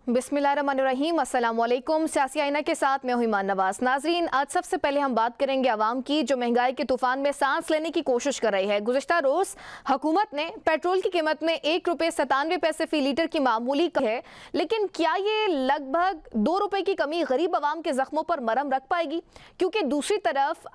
बिस्मिल्लाहिर्रहमानिर्रहीम, अस्सलाम वालेकुम। सियासी आईना के साथ मैं हूं ईमान नवाज। नाजरीन, आज सबसे पहले हम बात करेंगे आवाम की जो महंगाई के तूफान में सांस लेने की कोशिश कर रही है। गुज़िश्ता रोज़ हुकूमत ने पेट्रोल की कीमत में ₹1.97 फी लीटर की मामूली कमी है, लेकिन क्या ये लगभग ₹2 की कमी गरीब आवाम के जख्मों पर मरहम रख पाएगी? क्योंकि दूसरी तरफ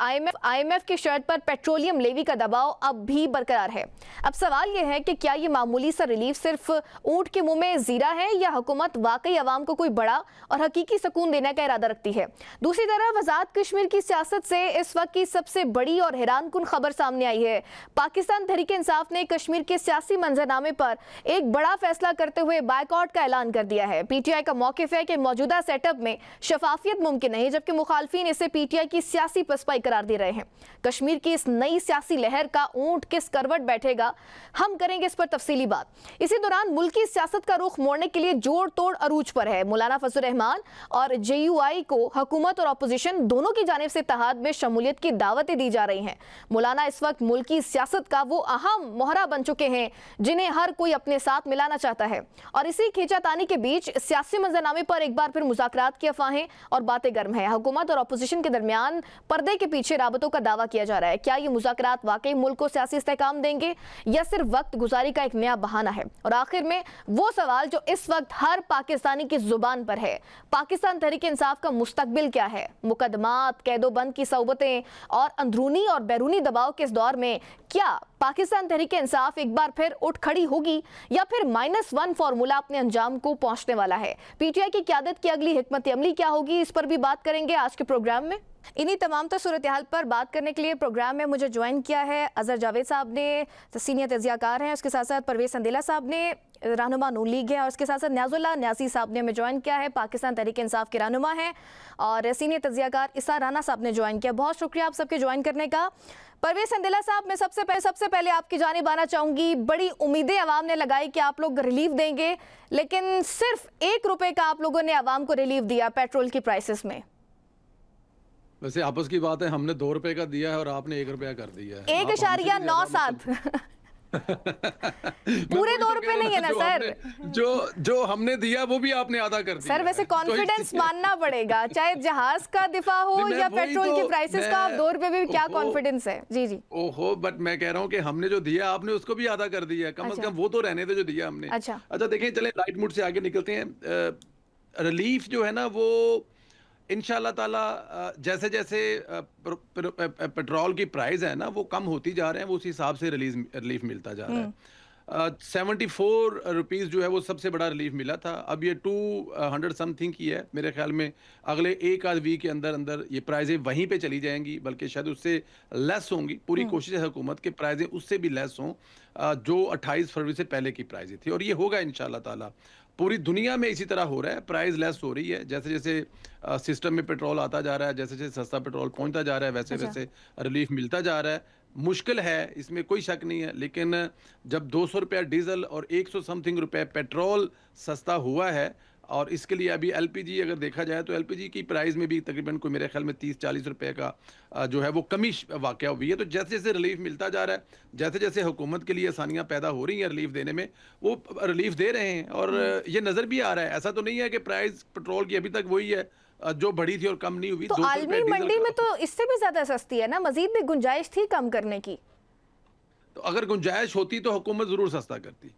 IMF की शर्त पर पेट्रोलियम लेवी का दबाव अब भी बरकरार है। अब सवाल यह है कि क्या ये मामूली सा रिलीफ सिर्फ ऊंट के मुंह में जीरा है या हुकूमत वाकई अवाम को कोई बड़ा और हकीकी सुकून देने का इरादा रखती है। दूसरी तरफ आजाद कश्मीर की सियासत से इस वक्त की सबसे बड़ी और हैरानकुन खबर सामने आई है। पाकिस्तान तहरीक इंसाफ ने कश्मीर के सियासी मंजरनामे पर एक बड़ा फैसला करते हुए बायकॉट का ऐलान कर दिया है। PTI का मौकिफ है कि मौजूदा सेटअप में शफाफियत मुमकिन नहीं, जबकि मुखालफिन इसे PTI की सियासी पसपाई करार दे रहे हैं। कश्मीर की इस नई सियासी लहर का ऊंट किस करवट बैठेगा, हम करेंगे इस पर तफसीली बात। इसी दौरान मुल्क की सियासत का रुख मोड़ने के लिए जोड़ तोड़ अरूज पर है। मौलाना फजल रहमान और JUI को हुकूमत और अपोजिशन दोनों की जानिब से इत्तेहाद में शमूलियत की दावतें दी जा रही हैं। मौलाना इस वक्त मुल्क की सियासत का वो अहम मोहरा बन चुके हैं जिन्हें हर कोई अपने साथ मिलाना चाहता है। और इसी खींचातानी के बीच सियासी मंजरनामे पर एक बार फिर मुज़ाकरात की अफवाहें और बातें गर्म है। हुकूमत और अपोजिशन के दरमियान पर्दे के पीछे राबतों का दावा किया जा रहा है। क्या ये मुज़ाकरात वाकई मुल्क को सियासी इस्तेहकाम देंगे या सिर्फ वक्त गुजारी का एक नया बहाना है? और आखिर में वो सवाल जो इस वक्त हर पाकिस्तानी की जुबान पर है, पाकिस्तान तहरीक इंसाफ का मुस्तकबिल क्या है? मुकदमात, कैदोबंद की सौबतें और अंदरूनी और बैरूनी दबाव के इस दौर में क्या पाकिस्तान तहरीक इंसाफ एक बार फिर उठ खड़ी होगी या फिर -1 फार्मूला अपने अंजाम को पहुंचने वाला है? PTI की क़यादत की अगली हिकमत अमली क्या होगी, इस पर भी बात करेंगे आज के प्रोग्राम में। इन्हीं तमाम सूरत हाल पर बात करने के लिए प्रोग्राम में मुझे ज्वाइन किया है अजहर जावेद साहब ने, सीनियर तजियाकार हैं। उसके साथ साथ परवेज संदेला साहब ने, रहनुमा नून लीग है। और उसके साथ साथ न्याजुल्लाह न्याजी साहब ने हमें ज्वाइन किया है, पाकिस्तान तहरीक इंसाफ के रहनुमा हैं। और सीनियर तजियाकार इसा राना साहब ने ज्वाइन किया। बहुत शुक्रिया आप सबके ज्वाइन करने का। परवेज संदेला साहब, मैं सबसे पहले आपकी जानिब आना चाहूँगी। बड़ी उम्मीदें आवाम ने लगाई कि आप लोग रिलीफ देंगे, लेकिन सिर्फ ₹1 का आप लोगों ने आवाम को रिलीफ दिया पेट्रोल की प्राइसेस में। वैसे आपस की बात है, हमने ₹2 का दिया है और आपने ₹1 कर दिया है। 1.97 पूरे ₹2 नहीं है ना सर। जो हमने दिया वो भी आपने आधा कर दिया सर। वैसे कॉन्फिडेंस मानना पड़ेगा, चाहे जहाज का दिफा हो या पेट्रोल की प्राइसेस का। आप ₹2 भी क्या कॉन्फिडेंस है? जी जी। ओहो, बट मैं कह रहा हूँ कि हमने जो दिया आपने उसको भी आधा कर दिया। कम से कम वो तो रहने दे जो दिया हमने। अच्छा देखिए, चले लाइट मूड से आगे निकलते हैं। रिलीफ जो है ना वो इंशाल्लाह ताला जैसे जैसे पेट्रोल की प्राइस है ना वो कम होती जा रहे हैं, वो उस हिसाब से रिलीफ मिलता जा रहा है। 74 रुपीज़ जो है वो सबसे बड़ा रिलीफ मिला था। अब ये 200 समथिंग की है। मेरे ख्याल में अगले एक आध वीक के अंदर अंदर ये प्राइजें वहीं पे चली जाएंगी, बल्कि शायद उससे लेस होंगी। पूरी कोशिश है हुकूमत के प्राइजें उससे भी लेस हों, जो 28 फरवरी से पहले की प्राइजें थी। और ये होगा इंशाल्लाह ताला। पूरी दुनिया में इसी तरह हो रहा है, प्राइस लेस हो रही है। जैसे जैसे सिस्टम में पेट्रोल आता जा रहा है, जैसे जैसे सस्ता पेट्रोल पहुंचता जा रहा है, वैसे वैसे रिलीफ मिलता जा रहा है। मुश्किल है, इसमें कोई शक नहीं है, लेकिन जब ₹200 डीजल और 100 समथिंग रुपए पेट्रोल सस्ता हुआ है, और इसके लिए अभी LPG अगर देखा जाए तो LPG की प्राइस में भी तकरीबन कोई मेरे ख्याल में 30-40 रुपए का जो है वो कमी वाक़या हुई है। तो जैसे जैसे रिलीफ मिलता जा रहा है, जैसे जैसे हुकूमत के लिए आसानियाँ पैदा हो रही हैं रिलीफ देने में, वो रिलीफ दे रहे हैं। और ये नज़र भी आ रहा है, ऐसा तो नहीं है कि प्राइस पेट्रोल की अभी तक वही है जो बढ़ी थी और कम नहीं हुई। तो आलमी मंडी में तो इससे भी ज़्यादा सस्ती है ना, मजीद भी गुंजाइश थी कम करने की। तो अगर गुंजाइश होती तो हुकूमत ज़रूर सस्ता करती।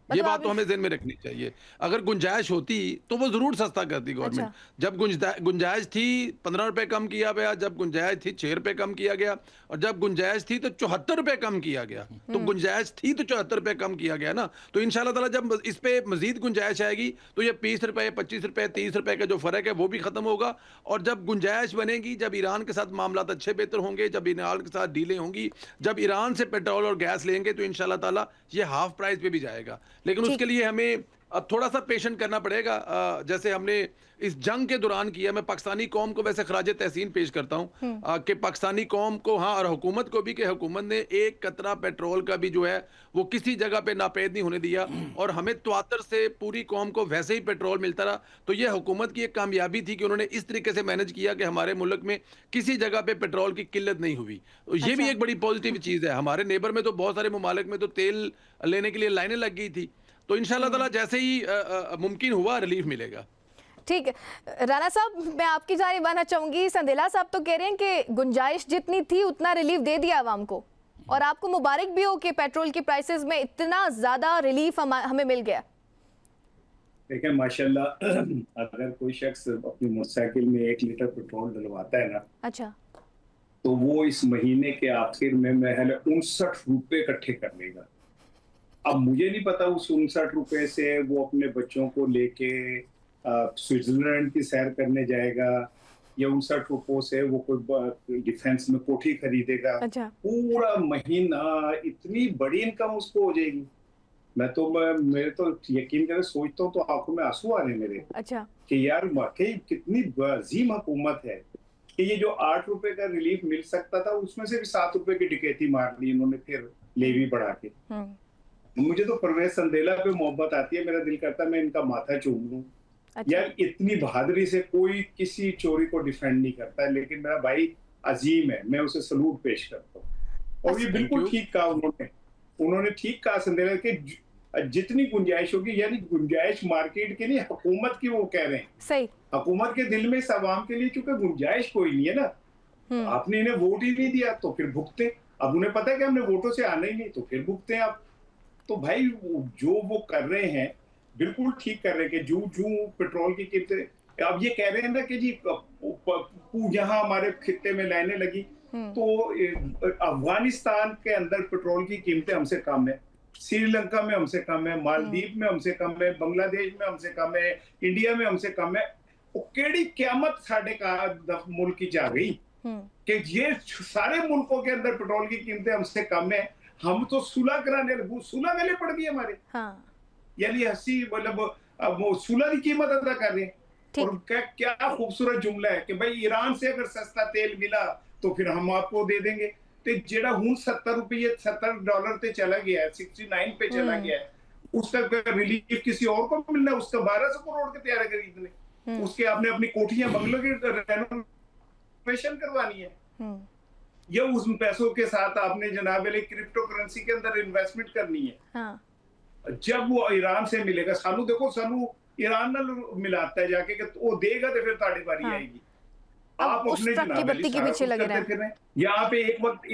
ये बात तो हमें ज़हन में रखनी चाहिए। अगर गुंजाइश होती तो वो ज़रूर सस्ता करती गवर्नमेंट। जब गुंजाइश थी ₹15 कम किया गया, जब गुंजाइश थी ₹6 कम किया गया, और जब गुंजाइश थी तो ₹74 कम किया गया। तो गुंजाइश थी तो ₹74 कम किया गया ना। तो इंशाल्लाह ताला जब इस पे मजीद गुंजाइश आएगी तो ये ₹20, ₹25, ₹30 का जो फ़र्क है वो भी ख़त्म होगा। और जब गुंजाइश बनेगी, जब ईरान के साथ मामला अच्छे बेहतर होंगे, जब ईरान के साथ डीलें होंगी, जब ईरान से पेट्रोल और गैस लेंगे, तो इंशाल्लाह ताला ये हाफ प्राइस पे भी जाएगा। लेकिन उसके लिए हमें थोड़ा सा पेशेंट करना पड़ेगा, जैसे हमने इस जंग के दौरान किया। मैं पाकिस्तानी कौम को वैसे खराजे तहसीन पेश करता हूँ कि पाकिस्तानी कौम को, हाँ, और हुकूमत को भी, कि हुकूमत ने एक कतरा पेट्रोल का भी जो है वो किसी जगह पे नापेद नहीं होने दिया, और हमें त्वातर से पूरी कौम को वैसे ही पेट्रोल मिलता रहा। तो ये हुकूमत की एक कामयाबी थी कि उन्होंने इस तरीके से मैनेज किया कि हमारे मुल्क में किसी जगह पे पेट्रोल की किल्लत नहीं हुई। तो ये भी एक बड़ी पॉजिटिव चीज़ है। हमारे नेबर में तो बहुत सारे ममालिक में तो तेल लेने के लिए लाइनें लग गई थी। तो इंशाल्लाह ताला जैसे ही मुमकिन हुआ रिलीफ मिलेगा। ठीक है राणा साहब, मैं आपकी जानिब आना चाहूंगी। संदेला साहब तो कह रहे हैं कि गुंजाइश जितनी थी उतना रिलीफ दे दिया आवाम को, और आपको मुबारक भी हो कि पेट्रोल की प्राइसेस में इतना ज्यादा रिलीफ हमें मिल गया। देखिए माशाल्लाह, अगर कोई शख्स अपनी मोटरसाइकिल में 1 लीटर पेट्रोल डलवाता है ना, अच्छा, तो वो इस महीने के आखिर में महज 59 रुपए इकट्ठे कर लेगा। अब मुझे नहीं पता उस 59 रुपए से वो अपने बच्चों को लेके स्विट्जरलैंड की सैर करने जाएगा, या 59 रुपयों से वो कोई डिफेंस में कोठी खरीदेगा। अच्छा। पूरा महीना इतनी बड़ी इनकम उसको हो जाएगी। मेरे तो यकीन करें, सोचता हूँ तो आंखों में आंसू आ रहे हैं मेरे। अच्छा, कि यार वाकई कितनी अजीम हुकूमत है कि ये जो 8 रुपए का रिलीफ मिल सकता था, उसमें से भी 7 रुपए की डिकैती मार ली इन्होंने फिर लेवी बढ़ा के। मुझे तो परवेज संदेला पे मोहब्बत आती है, मेरा दिल करता है मैं इनका माथा चूम लूं। अच्छा। यार इतनी बहादुरी से कोई किसी चोरी को डिफेंड नहीं करता है, लेकिन मेरा भाई अजीम है, मैं उसे सलूट पेश करता हूँ। और ये बिल्कुल ठीक कहा उन्होंने ठीक कहा संदेला के जितनी गुंजाइश होगी, यानी गुंजाइश मार्केट की नहीं, हुकूमत की, वो कह रहे हैं सही। हुकूमत के दिल में इस आवाम के लिए चूंकि गुंजाइश कोई नहीं है ना, आपने इन्हें वोट ही नहीं दिया तो फिर भुगते। अब उन्हें पता है कि हमने वोटों से आना ही नहीं, तो फिर भुगते हैं आप। तो भाई जो वो कर रहे हैं बिल्कुल ठीक कर रहे हैं कि जू पेट्रोल की कीमतें, अब ये कह रहे हैं ना कि जी यहाँ हमारे खित्ते में लाइनें लगी, तो अफगानिस्तान के अंदर पेट्रोल की कीमतें हमसे कम है, श्रीलंका में हमसे कम है, मालदीव में हमसे कम है, बांग्लादेश में हमसे कम है, इंडिया में हमसे कम है। केड़ी क्यामत साढ़े का मुल्क की जा गई कि ये सारे मुल्कों के अंदर पेट्रोल की कीमतें हमसे कम है, हम तो सुलह कराने सुलह गले पड़ गई हमारे। हाँ। यानी हंसी मतलब वो सुलह की कीमत अदा कर रहे हैं। और क्या खूबसूरत जुमला है कि भाई ईरान से अगर सस्ता तेल मिला तो फिर हम आपको दे देंगे। तो जेड़ा हूं $70 पे चला गया है, 69 पे चला गया है, उसका रिलीफ किसी और को मिलना है, उसका 1200 करोड़ के तैयार खरीदने, उसके आपने अपनी कोठियां बंगलों की रेनोवेशन करवानी है, या उस पैसों के साथ आपने जनाब क्रिप्टो करेंसी के अंदर इन्वेस्टमेंट करनी है। हाँ। जब वो ईरान से मिलेगा, सानू देखो, सानू ईरान नाल मिलाता है जाके कि वो देगा तो फिर ताड़ी बारी आएगी। आप अपने बत्ती के पीछे लगे रहे। यहाँ पे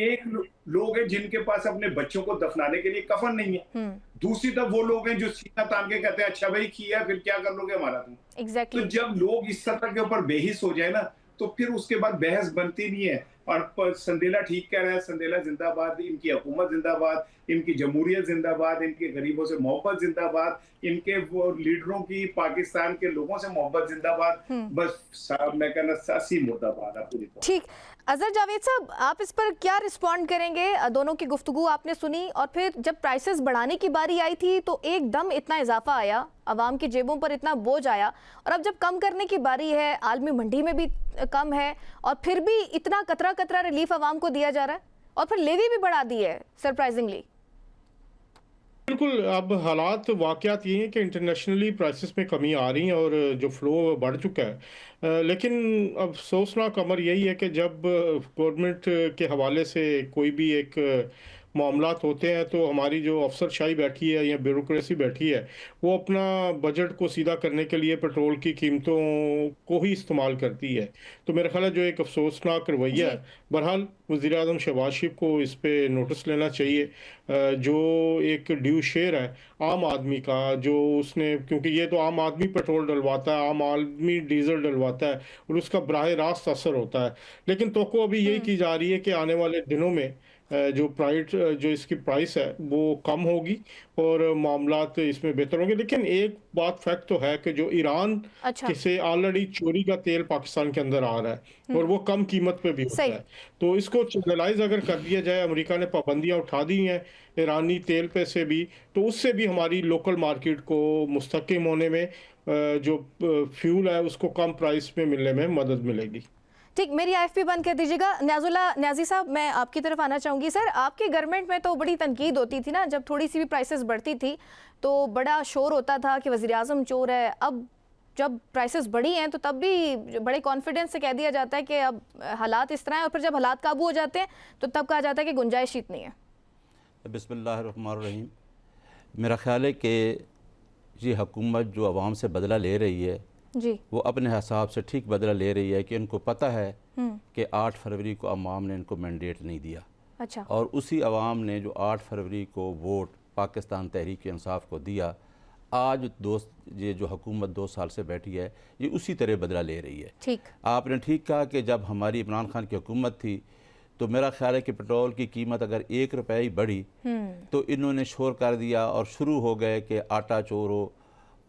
एक लोग हैं जिनके पास अपने बच्चों को दफनाने के लिए कफन नहीं है, दूसरी तरफ वो लोग हैं जो सीना तान के कहते हैं अच्छा भाई किया फिर क्या कर लोगे हमारा तुम। Exactly. तो जब लोग इस सतह के ऊपर बेहिस हो जाए ना, तो फिर उसके बाद बहस बनती नहीं है। और संदेला ठीक कह रहा है, संदेला जिंदाबाद, इनकी हुकूमत जिंदाबाद, इनकी जमहूरियत जिंदाबाद, इनके गरीबों से मोहब्बत जिंदाबाद, इनके वो लीडरों की पाकिस्तान के लोगों से मोहब्बत जिंदाबाद। बस मैं कहना सासी मुर्दाबाद है पूरी तरह। ठीक, अजहर जावेद साहब, आप इस पर क्या रिस्पॉन्ड करेंगे? दोनों की गुफ्तगू आपने सुनी, और फिर जब प्राइसेस बढ़ाने की बारी आई थी तो एकदम इतना इजाफा आया, आवाम की जेबों पर इतना बोझ आया, और अब जब कम करने की बारी है, आलमी मंडी में भी कम है, और फिर भी इतना कतरा कतरा रिलीफ आवाम को दिया जा रहा है, और फिर लेवी भी बढ़ा दी है सरप्राइजिंगली। बिल्कुल, अब हालात वाक़यात ये हैं कि इंटरनेशनली प्राइसेस में कमी आ रही है और जो फ़्लो बढ़ चुका है। लेकिन अब अफसोसनाक अमर यही है कि जब गवर्नमेंट के हवाले से कोई भी एक मामलात होते हैं तो हमारी जो अफसरशाही बैठी है या ब्यूरोक्रेसी बैठी है, वो अपना बजट को सीधा करने के लिए पेट्रोल की कीमतों को ही इस्तेमाल करती है। तो मेरा ख़्याल है जो एक अफसोसनाक रवैया है, बहरहाल वज़ीर-ए-आज़म शहबाज शरीफ को इस पे नोटिस लेना चाहिए। जो एक ड्यू शेयर है आम आदमी का, जो उसने, क्योंकि ये तो आम आदमी पेट्रोल डलवाता है, आम आदमी डीजल डलवाता है और उसका बराह रास्त असर होता है। लेकिन तो अभी यही की जा रही है कि आने वाले दिनों में जो इसकी प्राइस है वो कम होगी और मामलात इसमें बेहतर होंगे। लेकिन एक बात फैक्ट तो है कि जो ईरान से ऑलरेडी चोरी का तेल पाकिस्तान के अंदर आ रहा है और वो कम कीमत पे भी होता है, तो इसको चैनलाइज अगर कर दिया जाए, अमेरिका ने पाबंदियां उठा दी हैं ईरानी तेल पे से भी, तो उससे भी हमारी लोकल मार्केट को मुस्तहकम होने में, जो फ्यूल है उसको कम प्राइस में मिलने में मदद मिलेगी। ठीक, मेरी IFP बंद कर दीजिएगा। न्याजी साहब, मैं आपकी तरफ आना चाहूँगी। सर, आपके गवर्नमेंट में तो बड़ी तनकीद होती थी ना, जब थोड़ी सी भी प्राइसेस बढ़ती थी तो बड़ा शोर होता था कि वज़ीर-ए-आज़म चोर है। अब जब प्राइसेस बढ़ी हैं तो तब भी बड़े कॉन्फिडेंस से कह दिया जाता है कि अब हालात इस तरह हैं, और फिर जब हालात काबू हो जाते हैं तो तब कहा जाता है कि गुंजाइश इतनी है। बिस्मिल्लाहिर्रहमानिर्रहीम। मेरा ख्याल है कि ये हुकूमत जो आवाम से बदला ले रही है जी, वो अपने हिसाब से ठीक बदला ले रही है कि इनको पता है कि 8 फरवरी को अवाम ने इनको मैंडेट नहीं दिया। अच्छा, और उसी अवाम ने जो 8 फरवरी को वोट पाकिस्तान तहरीक इंसाफ को दिया, आज दोस्त ये जो हुकूमत 2 साल से बैठी है ये उसी तरह बदला ले रही है। ठीक, आपने ठीक कहा कि जब हमारी इमरान खान की हुकूमत थी तो मेरा ख्याल है कि पेट्रोल की कीमत अगर 1 रुपये ही बढ़ी तो इन्होंने शोर कर दिया और शुरू हो गए कि आटा चोर हो,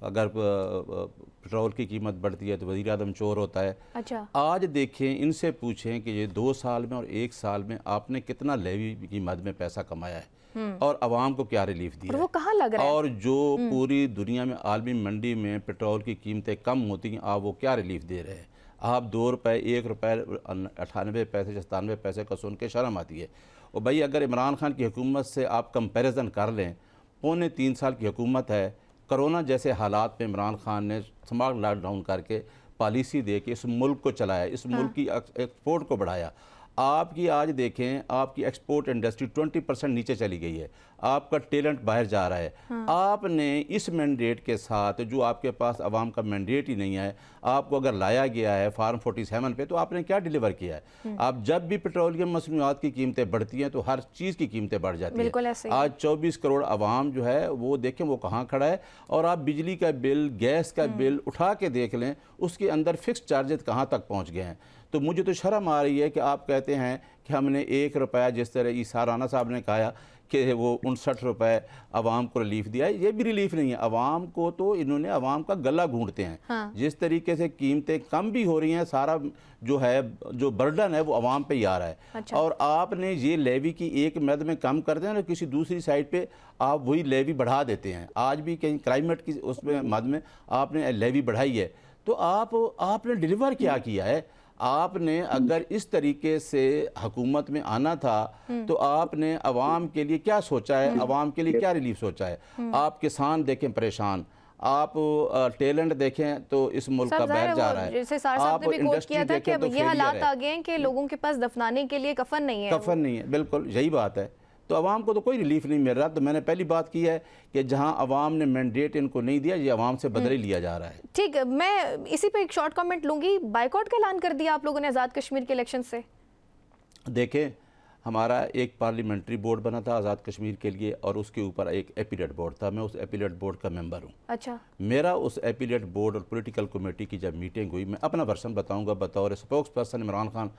अगर पेट्रोल की कीमत बढ़ती है तो वज़ीर आज़म चोर होता है। अच्छा, आज देखें, इनसे पूछें कि ये 2 साल में और 1 साल में आपने कितना लेवी की मद में पैसा कमाया है और आवाम को क्या रिलीफ दिया और है। वो कहाँ लग रहा है? और जो पूरी दुनिया में आलमी मंडी में पेट्रोल की कीमतें कम होती हैं, आप वो क्या रिलीफ दे रहे हैं। आप 2 रुपये 1 रुपये 98 पैसे 97 पैसे का सुन के शर्म आती है। और भाई अगर इमरान खान की हुकूमत से आप कंपैरिजन कर लें, 3.25 साल की हुकूमत है, कोरोना जैसे हालात में इमरान खान ने स्मार्ट लॉकडाउन करके पॉलिसी दे के इस मुल्क को चलाया, इस मुल्क की एक्सपोर्ट को बढ़ाया। आपकी आज देखें, आपकी एक्सपोर्ट इंडस्ट्री 20% नीचे चली गई है, आपका टैलेंट बाहर जा रहा है। आपने इस मैंडेट के साथ, जो आपके पास अवाम का मैंडेट ही नहीं है, आपको अगर लाया गया है फार्म 47 पे, तो आपने क्या डिलीवर किया है। आप जब भी पेट्रोलियम मसनूआत की कीमतें बढ़ती हैं तो हर चीज़ की कीमतें बढ़ जाती हैं। आज 24 करोड़ अवाम जो है वो देखें वो कहाँ खड़ा है। और आप बिजली का बिल, गैस का बिल उठा के देख लें, उसके अंदर फिक्स चार्जेस कहाँ तक पहुँच गए हैं। तो मुझे तो शर्म आ रही है कि आप कहते हैं कि हमने 1 रुपया, जिस तरह ईसा राना साहब ने कहा कि वो 59 रुपये अवाम को रिलीफ दिया है, ये भी रिलीफ नहीं है। अवाम को तो इन्होंने अवाम का गला घूंटते हैं। हाँ। जिस तरीके से कीमतें कम भी हो रही हैं, सारा जो है जो बर्डन है वो अवाम पे ही आ रहा है। अच्छा। और आपने ये लेवी की एक मद में कम कर दें ना, किसी दूसरी साइड पे आप वही लेवी बढ़ा देते हैं। आज भी कहीं क्लाइमेट की उसमें मद में आपने लेवी बढ़ाई है, तो आपने डिलीवर क्या किया है। आपने अगर इस तरीके से हुकूमत में आना था तो आपने अवाम के लिए क्या सोचा है, अवाम के लिए क्या रिलीफ सोचा है। आप किसान देखें परेशान, आप टैलेंट देखें तो इस मुल्क का बाहर जा रहा है। जैसे साहब ने भी कोट किया था कि अब ये हालात आ गए हैं कि लोगों के पास दफनाने के लिए कफन नहीं है। कफन नहीं है, बिल्कुल यही बात है। तो अवाम को तो कोई रिलीफ नहीं मिल रहा। तो मैंने पहली बात की है कि जहां अवाम ने मैंडेट इनको नहीं दिया, ये अवाम से बदले लिया जा रहा है। ठीक, मैं इसी पे एक शॉर्ट कमेंट लूंगी। बाइकआउट का ऐलान कर दिया आप लोगों ने आज़ाद कश्मीर के इलेक्शन से। देखें, हमारा एक पार्लियामेंट्री बोर्ड बना था आज़ाद कश्मीर के लिए और उसके ऊपर एक एपीलेट बोर्ड था। मैं उस एपीलेट बोर्ड का मेंबर हूँ। अच्छा। मेरा उस एपीलेट बोर्ड और पॉलिटिकल कमेटी की जब मीटिंग हुई, मैं अपना वर्सन बताऊँगा बतौर स्पोक्स पर्सन इमरान खान,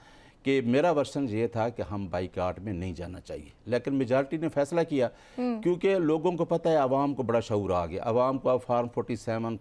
कि मेरा वर्सन ये था कि हम बाइकाट में नहीं जाना चाहिए। लेकिन मेजॉरिटी ने फैसला किया, क्योंकि लोगों को पता है, आवाम को बड़ा शऊर आ गया। आवाम को फार्म 47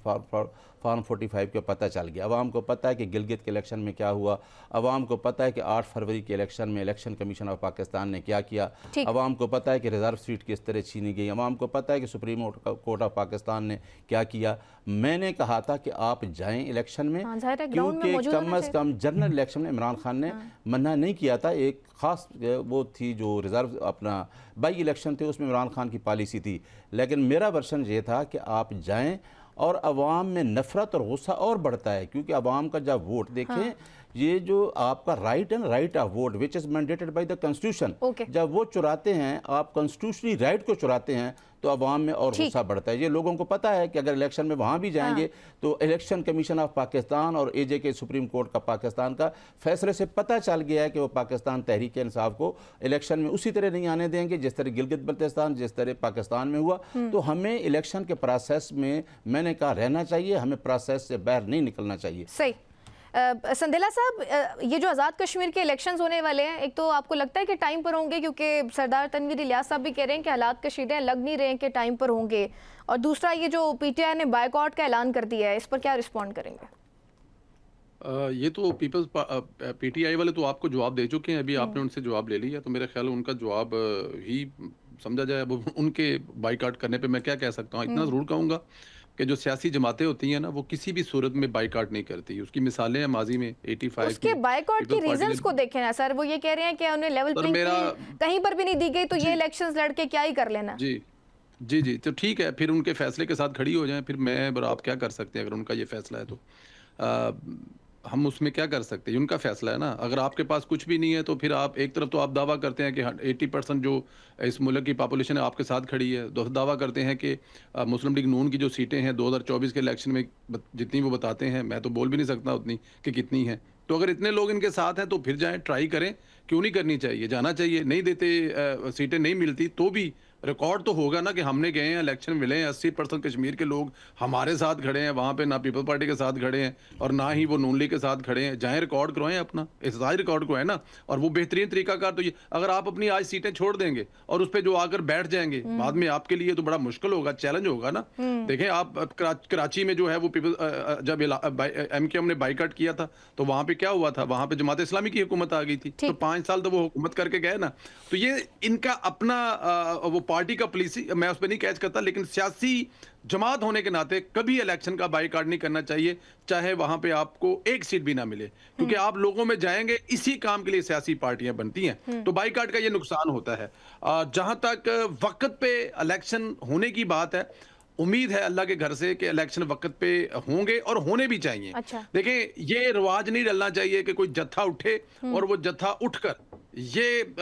फार्म 45 का पता चल गया। आवाम को पता है कि गिलगित के इलेक्शन में क्या हुआ। आवाम को पता है कि 8 फरवरी के इलेक्शन में इलेक्शन कमीशन ऑफ पाकिस्तान ने क्या किया। आवाम को पता है कि रिजर्व सीट किस तरह छीनी गई। आवाम को पता है कि सुप्रीम कोर्ट ऑफ पाकिस्तान ने क्या किया। मैंने कहा था कि आप जाएं इलेक्शन में, क्योंकि कम अज़ कम जनरल इलेक्शन में इमरान खान ने मना नहीं किया था। एक ख़ास वो थी जो रिज़र्व अपना बाई इलेक्शन थे, उसमें इमरान खान की पॉलिसी थी। लेकिन मेरा वर्शन ये था कि आप जाएं, और अवाम में नफ़रत और गुस्सा और बढ़ता है, क्योंकि अवाम का जब वोट देखें, हाँ। ये जो आपका राइट है ना, right of vote which is mandated by the constitution, जब वो चुराते हैं, आप कॉन्स्टिट्यूशनली राइट को चुराते हैं, तो अवाम में और गुस्सा बढ़ता है। ये लोगों को पता है कि अगर इलेक्शन में वहाँ भी जाएंगे, हाँ। तो इलेक्शन कमीशन ऑफ पाकिस्तान और एजे के सुप्रीम कोर्ट का पाकिस्तान का फैसले से पता चल गया है कि वो पाकिस्तान तहरीक इंसाफ को इलेक्शन में उसी तरह नहीं आने देंगे जिस तरह गिलगित बल्तिस्तान, जिस तरह पाकिस्तान में हुआ। तो हमें इलेक्शन के प्रोसेस में, मैंने कहा, रहना चाहिए, हमें प्रोसेस से बाहर नहीं निकलना चाहिए। सही। संदेला साहब, ये जो आज़ाद कश्मीर के इलेक्शंस होने वाले हैं, एक तो आपको लगता है कि टाइम पर होंगे, क्योंकि सरदार तनवीर इलियास साहब भी कह रहे हैं कि हालात कशीदे लग नहीं रहे हैं कि टाइम पर होंगे, और दूसरा ये जो पीटीआई ने बाइकआउट का ऐलान कर दिया है, इस पर क्या रिस्पॉन्ड करेंगे? ये तो पीपल्स पीटीआई वाले तो आपको जवाब दे चुके हैं, अभी आपने उनसे जवाब ले लिया, तो मेरा ख्याल उनका जवाब ही समझा जाए। अब उनके बाइकआउट करने पे मैं क्या कह सकता हूँ। इतना ज़रूर कहूँगा कि जो सियासी जमातें होती हैं ना, वो किसी भी सूरत में बाइकआउट नहीं करती। उसकी मिसालें हैं माजी में 85 उसके बाइकआउट की रीजंस को देखें ना सर। वो ये कह रहे हैं कि उन्हें लेवल प्लेइंग फील्ड कहीं पर भी नहीं दी गई, तो ये इलेक्शंस लड़के क्या ही कर लेना। जी जी जी, तो ठीक है, फिर उनके फैसले के साथ खड़ी हो जाएं, फिर मैं और आप क्या कर सकते हैं अगर उनका ये फैसला है तो। हम उसमें क्या कर सकते हैं, उनका फैसला है ना। अगर आपके पास कुछ भी नहीं है तो फिर आप एक तरफ तो आप दावा करते हैं कि 80% जो इस मुल्क की पॉपुलेशन है आपके साथ खड़ी है, दावा करते हैं कि मुस्लिम लीग नून की जो सीटें हैं 2024 के इलेक्शन में जितनी वो बताते हैं, मैं तो बोल भी नहीं सकता उतनी कि कितनी हैं। तो अगर इतने लोग इनके साथ हैं तो फिर जाएं, ट्राई करें, क्यों नहीं करनी चाहिए, जाना चाहिए। नहीं देते, सीटें नहीं मिलती तो भी रिकॉर्ड तो होगा ना कि हमने गए हैं, इलेक्शन मिले हैं, 80% कश्मीर के लोग हमारे साथ खड़े हैं, वहाँ पे ना पीपल पार्टी के साथ खड़े हैं और ना ही वो नून लीग के साथ खड़े हैं। जाएं, रिकॉर्ड करवाएं अपना, एहसास रिकॉर्ड करवाएं ना। और वो बेहतरीन तरीकाकार तो ये, अगर आप अपनी आज सीटें छोड़ देंगे और उस पर जो आकर बैठ जाएंगे बाद में, आपके लिए तो बड़ा मुश्किल होगा, चैलेंज होगा ना। देखें आप, कराची में जो है वो पीपल, जब MKM ने बाइकआउट किया था तो वहाँ पे क्या हुआ था, वहाँ पे जमात इस्लामी की हुकूमत आ गई थी, तो 5 साल तो वो हुकूमत करके गए ना। तो ये इनका अपना वो पार्टी का पॉलिसी, मैं उस पर नहीं कैच करता, लेकिन सियासी जमात होने के नाते कभी इलेक्शन का बाइकआउट नहीं करना चाहिए, चाहे वहां पे आपको एक सीट भी ना मिले, क्योंकि आप लोगों में जाएंगे, इसी काम के लिए सियासी पार्टियां बनती हैं। तो बाइकआउट का ये नुकसान होता है। जहां तक वक्त पे इलेक्शन होने की बात है, उम्मीद है अल्लाह के घर से कि इलेक्शन वक्त पे होंगे और होने भी चाहिए। अच्छा। देखें, ये रिवाज नहीं डलना चाहिए कि कोई जत्था उठे और वो जत्था उठकर ये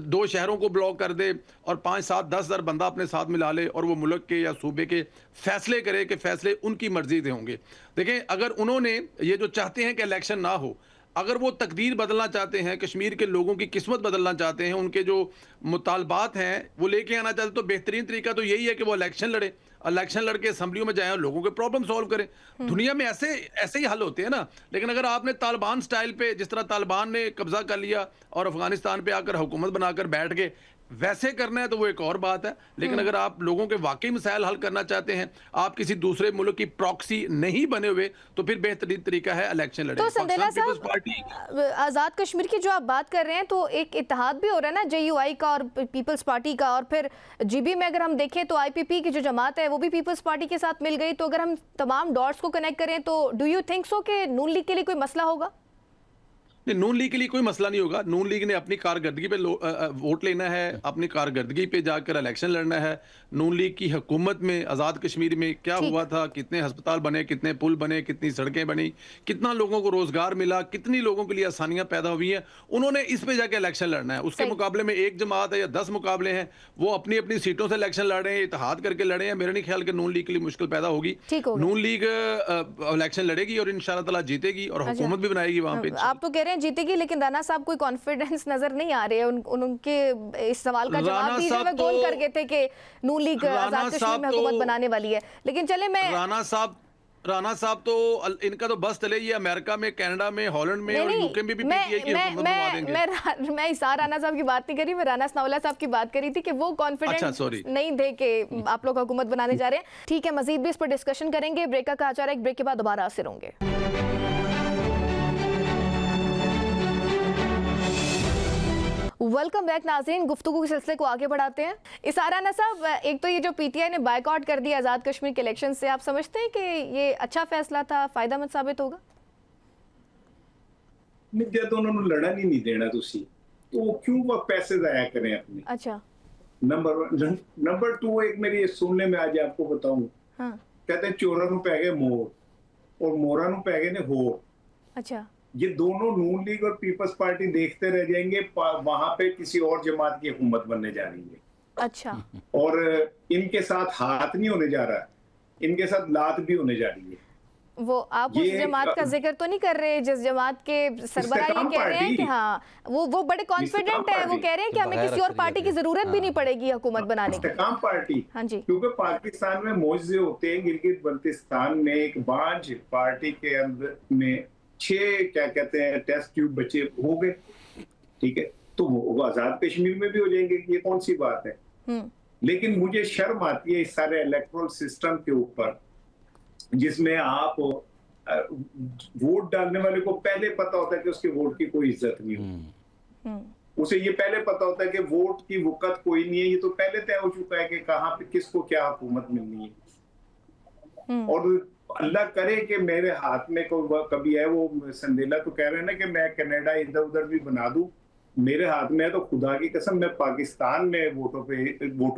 2 शहरों को ब्लॉक कर दे और 5, 7, 10 हज़ार बंदा अपने साथ मिला ले और वो मुल्क के या सूबे के फैसले करे कि फैसले उनकी मर्जी से होंगे। देखें, अगर उन्होंने ये जो चाहते हैं कि इलेक्शन ना हो, अगर वो तकदीर बदलना चाहते हैं, कश्मीर के लोगों की किस्मत बदलना चाहते हैं, उनके जो मुतालबात हैं वो लेके आना चाहते हैं, तो बेहतरीन तरीका तो यही है कि वो इलेक्शन लड़े, इलेक्शन लड़के असम्बलियों में जाएं और लोगों के प्रॉब्लम सॉल्व करें। दुनिया में ऐसे ही हल होते हैं ना। लेकिन अगर आपने तालिबान स्टाइल पे, जिस तरह तालिबान ने कब्जा कर लिया और अफगानिस्तान पे आकर हुकूमत बनाकर बैठ गए, वैसे करना है तो वो एक और बात है। लेकिन अगर आप लोगों के वाकई मसाइल हल करना चाहते हैं, आप किसी दूसरे मुल्क की प्रॉक्सी नहीं बने हुए, तो फिर बेहतरीन तरीका है इलेक्शन लड़े। तो संदेला साहब, आज़ाद कश्मीर की जो आप बात कर रहे हैं, तो एक इत्तेहाद भी हो रहा है ना JUI का और पीपल्स पार्टी का, और फिर GB में अगर हम देखें तो IPP की जो जमात है वो भी पीपल्स पार्टी के साथ मिल गई। तो अगर हम तमाम डॉट्स को कनेक्ट करें तो डू यू थिंक सो कि नून लीग के लिए कोई मसला होगा? नहीं, नून लीग के लिए कोई मसला नहीं होगा। नून लीग ने अपनी कारकर्दगी पे वोट लेना है, अपनी कारकर्दगी पे जाकर इलेक्शन लड़ना है। नून लीग की हुकूमत में आज़ाद कश्मीर में क्या हुआ था, कितने अस्पताल बने, कितने पुल बने, कितनी सड़कें बनी, कितना लोगों को रोजगार मिला, कितनी लोगों के लिए आसानियां पैदा हुई हैं, उन्होंने इस पे जाके इलेक्शन लड़ना है। उसके मुकाबले में एक जमात है या 10 मुकाबले हैं, वो अपनी अपनी सीटों से इलेक्शन लड़ रहे हैं, इत्तेहाद करके लड़े हैं। मेरा नहीं ख्याल कि नून लीग के लिए मुश्किल पैदा होगी। नून लीग इलेक्शन लड़ेगी और इंशाल्लाह ताला जीतेगी और हुकूमत भी बनाएगी वहां पे। आप तो कह रहे हैं जीतेगी, लेकिन राणा साहब कोई कॉन्फिडेंस नजर नहीं आ रहे हैं। उनके इस सवाल का जवाब भी जब गोल कर गए थे कि नून लीग आज़ाद कश्मीर में हुकूमत बनाने वाली है। लेकिन चले, मैं राणा साहब तो इनका तो बस चले, ये अमेरिका में, कनाडा में, हॉलैंड में और यूके में भी PTI की हुकूमत बनवा देंगे। मैं इसार राणा साहब की बात नहीं करी, मैं राणा सनाउल्लाह साहब की बात करी थी कि वो कॉन्फिडेंट नहीं थे कि आप लोग हुकूमत बनाने जा रहे हैं। ठीक है, मजीद भी इस पर डिस्कशन करेंगे। ब्रेक का कहा जा रहा है, एक ब्रेक के बाद दोबारा हाजिर होंगे। वेलकम बैक नाज़रीन, गुफ्तगू के सिलसिले को आगे बढ़ाते हैं। इसार राणा साहब, एक तो ये जो PTI ने बायकॉट कर दिया आज़ाद कश्मीर के इलेक्शन से, आप समझते हैं कि ये अच्छा फैसला था, फायदेमंद साबित होगा? नित्या तो उन्होंने लड़न ही नहीं देना, तो क्यों वो पैसे जाया करें अपने? अच्छा, नंबर 2, एक मेरी ये सुनने में आज आपको बताऊं, हाँ, कहते हैं चोरा नूं पै गए मोर और मोरा नूं पै गए ने होर। अच्छा, ये दोनों नून लीग और पीपल्स पार्टी देखते रह जाएंगे, वहां पे किसी और जमात की हुकूमत बनने जा रही है। अच्छा, और इनके साथ हाथ नहीं होने जा रहा, इनके साथ लात भी होने जा रही है। वो आप उस जमात का जिक्र तो नहीं कर रहे जिस जमात के सरबराह ये कह रहे हैं कि हाँ वो बड़े कॉन्फिडेंट है, वो कह रहे हैं कि हमें किसी और पार्टी की जरूरत भी नहीं पड़ेगी हुकूमत बनाने की। इस्तेकाम पार्टी, हाँ जी, क्योंकि पाकिस्तान में मौजे होते हैं। गिलगित बल्तिस्तान में एक बांझ पार्टी के अंदर में 6 क्या कहते हैं टेस्ट ट्यूब बचे हो गए, ठीक है, तो वो आजाद कश्मीर में भी हो जाएंगे, ये कौन सी बात है। लेकिन मुझे शर्म आती है इस सारे इलेक्टोरल सिस्टम के ऊपर, जिसमें आप वोट डालने वाले को पहले पता होता है कि उसके वोट की कोई इज्जत नहीं होती, उसे ये पहले पता होता है कि वोट की वक़्त कोई नहीं है, ये तो पहले तय हो चुका है कि कहाँ पे किसको क्या हुकूमत मिलनी है। और अल्लाह करे कि मेरे हाथ में कोई कभी है, वो संदेला तो कह रहे हैं ना कि मैं कनाडा इधर उधर भी बना दूं, मेरे हाथ में है तो खुदा की कसम मैं पाकिस्तान में वोटों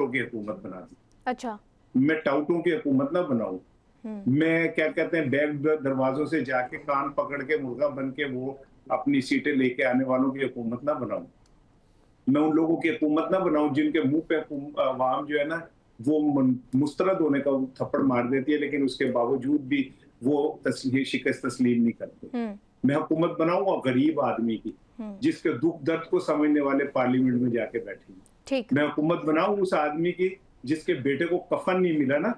की हुकूमत बना दूं। अच्छा, मैं टाउटों की हुकूमत ना बनाऊं, मैं क्या कहते हैं बैग दरवाजों से जाके कान पकड़ के मुर्गा बन के वो अपनी सीटें लेके आने वालों की हुकूमत ना बनाऊं। मैं उन लोगों की हुकूमत ना बनाऊं जिनके मुंह पे आवाम जो है ना वो मुस्तरद होने का थप्पड़ मार देती है, लेकिन उसके बावजूद भी वो शिकस्त तस्लीम नहीं करते। मैं हुकूमत बनाऊंगा गरीब आदमी की, जिसके दुख दर्द को समझने वाले पार्लियामेंट में जाके बैठे। मैं हुकूमत बनाऊं उस आदमी की जिसके बेटे को कफन नहीं मिला ना,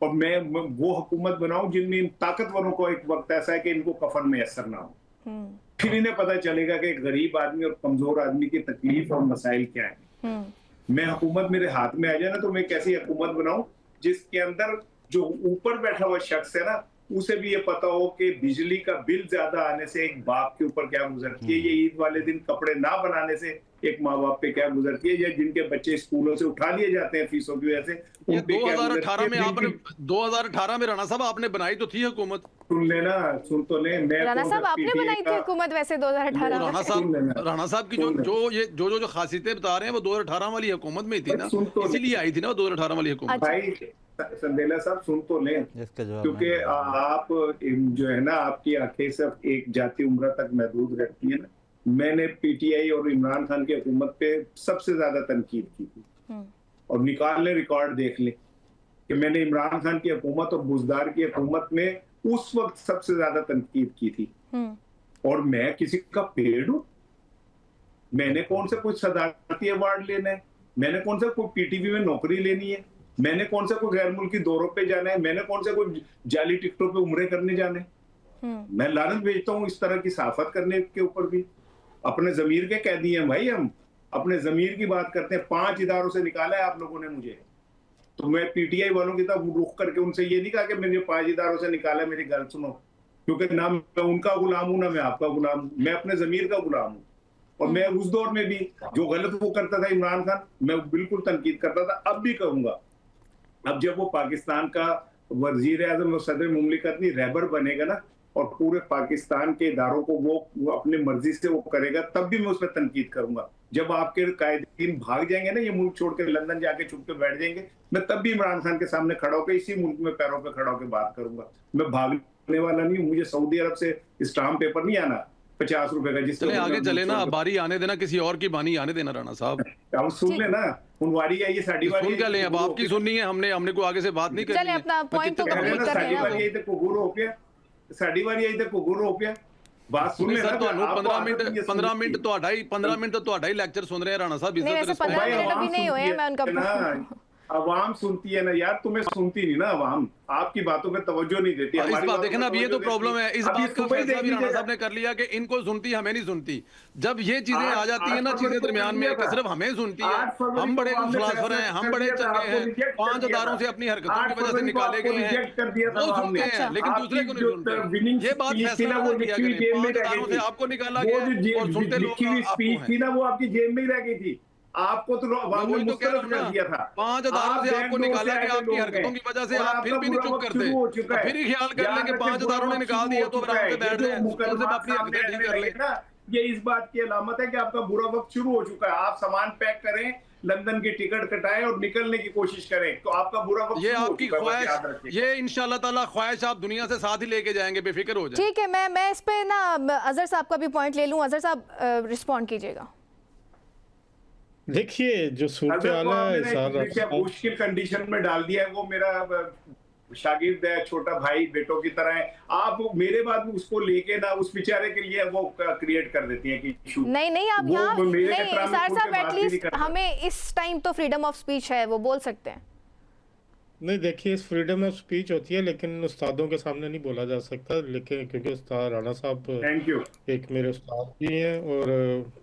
और मैं वो हुकूमत बनाऊं जिनमें इन ताकतवरों को एक वक्त ऐसा है कि इनको कफन मैसर ना हो। फिर इन्हें पता चलेगा कि गरीब आदमी और कमजोर आदमी की तकलीफ और मसाइल क्या है। मैं हुकूमत मेरे हाथ में आ जाए ना तो मैं कैसी हुकूमत बनाऊं जिसके अंदर जो ऊपर बैठा हुआ शख्स है ना उसे भी ये पता हो कि बिजली का बिल ज्यादा आने से एक बाप के ऊपर क्या गुजरती है, ये ईद वाले दिन कपड़े ना बनाने से एक माँ बाप पे क्या गुजरती है, या जिनके बच्चे स्कूलों से उठा लिए जाते हैं फीसों की वजह से। ये 2018 में आपने 2018 में राणा साहब आपने बनाई तो थी हुकूमत। सुन लेना, सुन तो ले, मैं राणा साहब आपने बनाई थी हुकूमत वैसे 2018 में। राणा साहब की जो खासियतें बता रहे हैं वो 2018 वाली हुकूमत में थी ना, इसीलिए आई थी ना 2018 वाली हुकूमत। भाई संदेला साहब सुन तो लें, क्योंकि आप जो है ना आपकी आंखें सिर्फ एक जाती उम्र तक महदूद रहती है ना। मैंने पीटीआई और इमरान खान की हुकूमत पे सबसे ज्यादा तनकीद की थी, और निकाल ले रिकॉर्ड देख ले कि मैंने इमरान खान की हुकूमत और बुजदार की हुकूमत में उस वक्त सबसे ज्यादा तनकीद की थी। और मैं किसी का पेड़ हूं? मैंने कौन सा कोई सदारती अवार्ड लेना है? मैंने कौन सा कोई पीटीवी में नौकरी लेनी है? मैंने कौन सा कोई गैर मुल्की दौरों पे जाना है? मैंने कौन सा कोई जाली टिकटों पे उम्रे करने जाने? मैं लानत भेजता हूँ इस तरह की सहाफत करने के ऊपर भी। अपने जमीर के कैदी हैं भाई, हम अपने जमीर की बात करते हैं। 5 इदारों से निकाला है आप लोगों ने मुझे, तो मैं पीटीआई वालों की तरफ रुख करके उनसे ये नहीं कहा कि मुझे 5 इदारों से निकाला है, मेरी गल सुनो। क्योंकि ना मैं उनका गुलाम हूं ना मैं आपका गुलाम हूं, मैं अपने जमीर का गुलाम हूं। और मैं उस दौर में भी जो गलत वो करता था इमरान खान, मैं बिल्कुल तनकीद करता था, अब भी करूंगा। अब जब वो पाकिस्तान का वजीर आजम और सदर मुमलिकत नहीं रहबर बनेगा ना, और पूरे पाकिस्तान के इदारों को वो अपनी मर्जी से वो करेगा, तब भी मैं उस पर तनकीद करूंगा। जब आपके कायदीन भाग जाएंगे ना, ये मुल्क छोड़ के लंदन जाके छुप के बैठ जाएंगे, मैं तब भी इमरान खान के सामने खड़ा होकर इसी मुल्क में पैरों पे खड़ा होकर बात करूंगा। मैं भागने वाला नहीं हूँ। मुझे सऊदी अरब से स्टाम्प पेपर नहीं आना 50 रुपए का, जिससे आगे चले ना, बारी आने देना, किसी और की बानी आने देना राणा साहब। अब सुन लेना, उनवारी है ये साड़ी वाली, सुन क्या ले, अब आपकी सुननी है, हमने को आगे से बात नहीं करनी है। अपना पॉइंट तो कंप्लीट कर साड़ी वाली आई तो गुरु हो गया, साड़ी वाली आई तो गुरु हो गया। बात सुन लेना, 15 मिनट तो ਤੁਹਾਡਾ ਹੀ ਲੈਕਚਰ ਸੁਣ ਰਹੇ हैं राणा साहब। नहीं वैसे 15 मिनट अभी नहीं हुए हैं, मैं उनका अवाम सुनती है ना यार, तुम्हें सुनती नहीं ना अवाम, आपकी बातों पे तवज्जो नहीं देती। इस बात देखना, अब ये तो प्रॉब्लम है, इस बात का फैसला भी राणा साहब ने कर लिया कि इनको सुनती, हमें नहीं सुनती। जब ये चीजें आ जाती है ना, चीजें दरमियान में कि सिर्फ हमें सुनती है, हम बड़े फिलासफर हैं, हम बड़े चंगे हैं, 5 अदारों से अपनी हरकतों की वजह से निकाले गए हैं, वो सुनते हैं लेकिन दूसरे को नहीं सुनते। ये बात फैसला किया गया, 5 अदारों से आपको निकाला गया और सुनते लोग स्पीच थी ना, वो आपकी जेब में ही रह गई थी। आपको तो अवाम ने मुस्तरद कर दिया था। 5 अदारों से आपको निकाला गया, आपकी हरकतों की वजह से आप फिर भी नहीं चुप करते, फिर ही ख्याल कर लेंगे 5 अदारों ने निकाल दिया तो आराम से बैठ जाए, अपनी हरकतें ठीक कर लें। ये इस बात की अलामत है कि आपका बुरा वक्त शुरू हो चुका है। आप सामान पैक करें, लंदन की टिकट कटाएं और निकलने की कोशिश करें, तो आपका बुरा वक्त, ये आपकी ख्वाहिश, ये इंशाल्लाह ताला ख्वाहिश आप दुनिया से साथ ही लेके जाएंगे, बेफिक्र हो जाए। ठीक है, मैं इस पे ना अजहर साहब का भी पॉइंट ले लूं। अजहर साहब रिस्पॉन्ड कीजिएगा। देखिए जो सूरत है मुश्किल कंडीशन में डाल दिया है, वो मेरा शागिर्द है, छोटा भाई बेटों की तरह है। आप मेरे बाद उसको लेके ना उस बेचारे के लिए वो क्रिएट कर देती हैं कि नहीं आप यहाँ नहीं सर साहब, एटलीस्ट हमें इस टाइम तो फ्रीडम ऑफ स्पीच है, वो बोल सकते हैं। नहीं देखिए, इस फ्रीडम ऑफ स्पीच होती है, लेकिन उस्तादों के सामने नहीं बोला जा सकता। लेकिन क्योंकि उस्ताद राणा साहब एक मेरे उस्ताद भी हैं और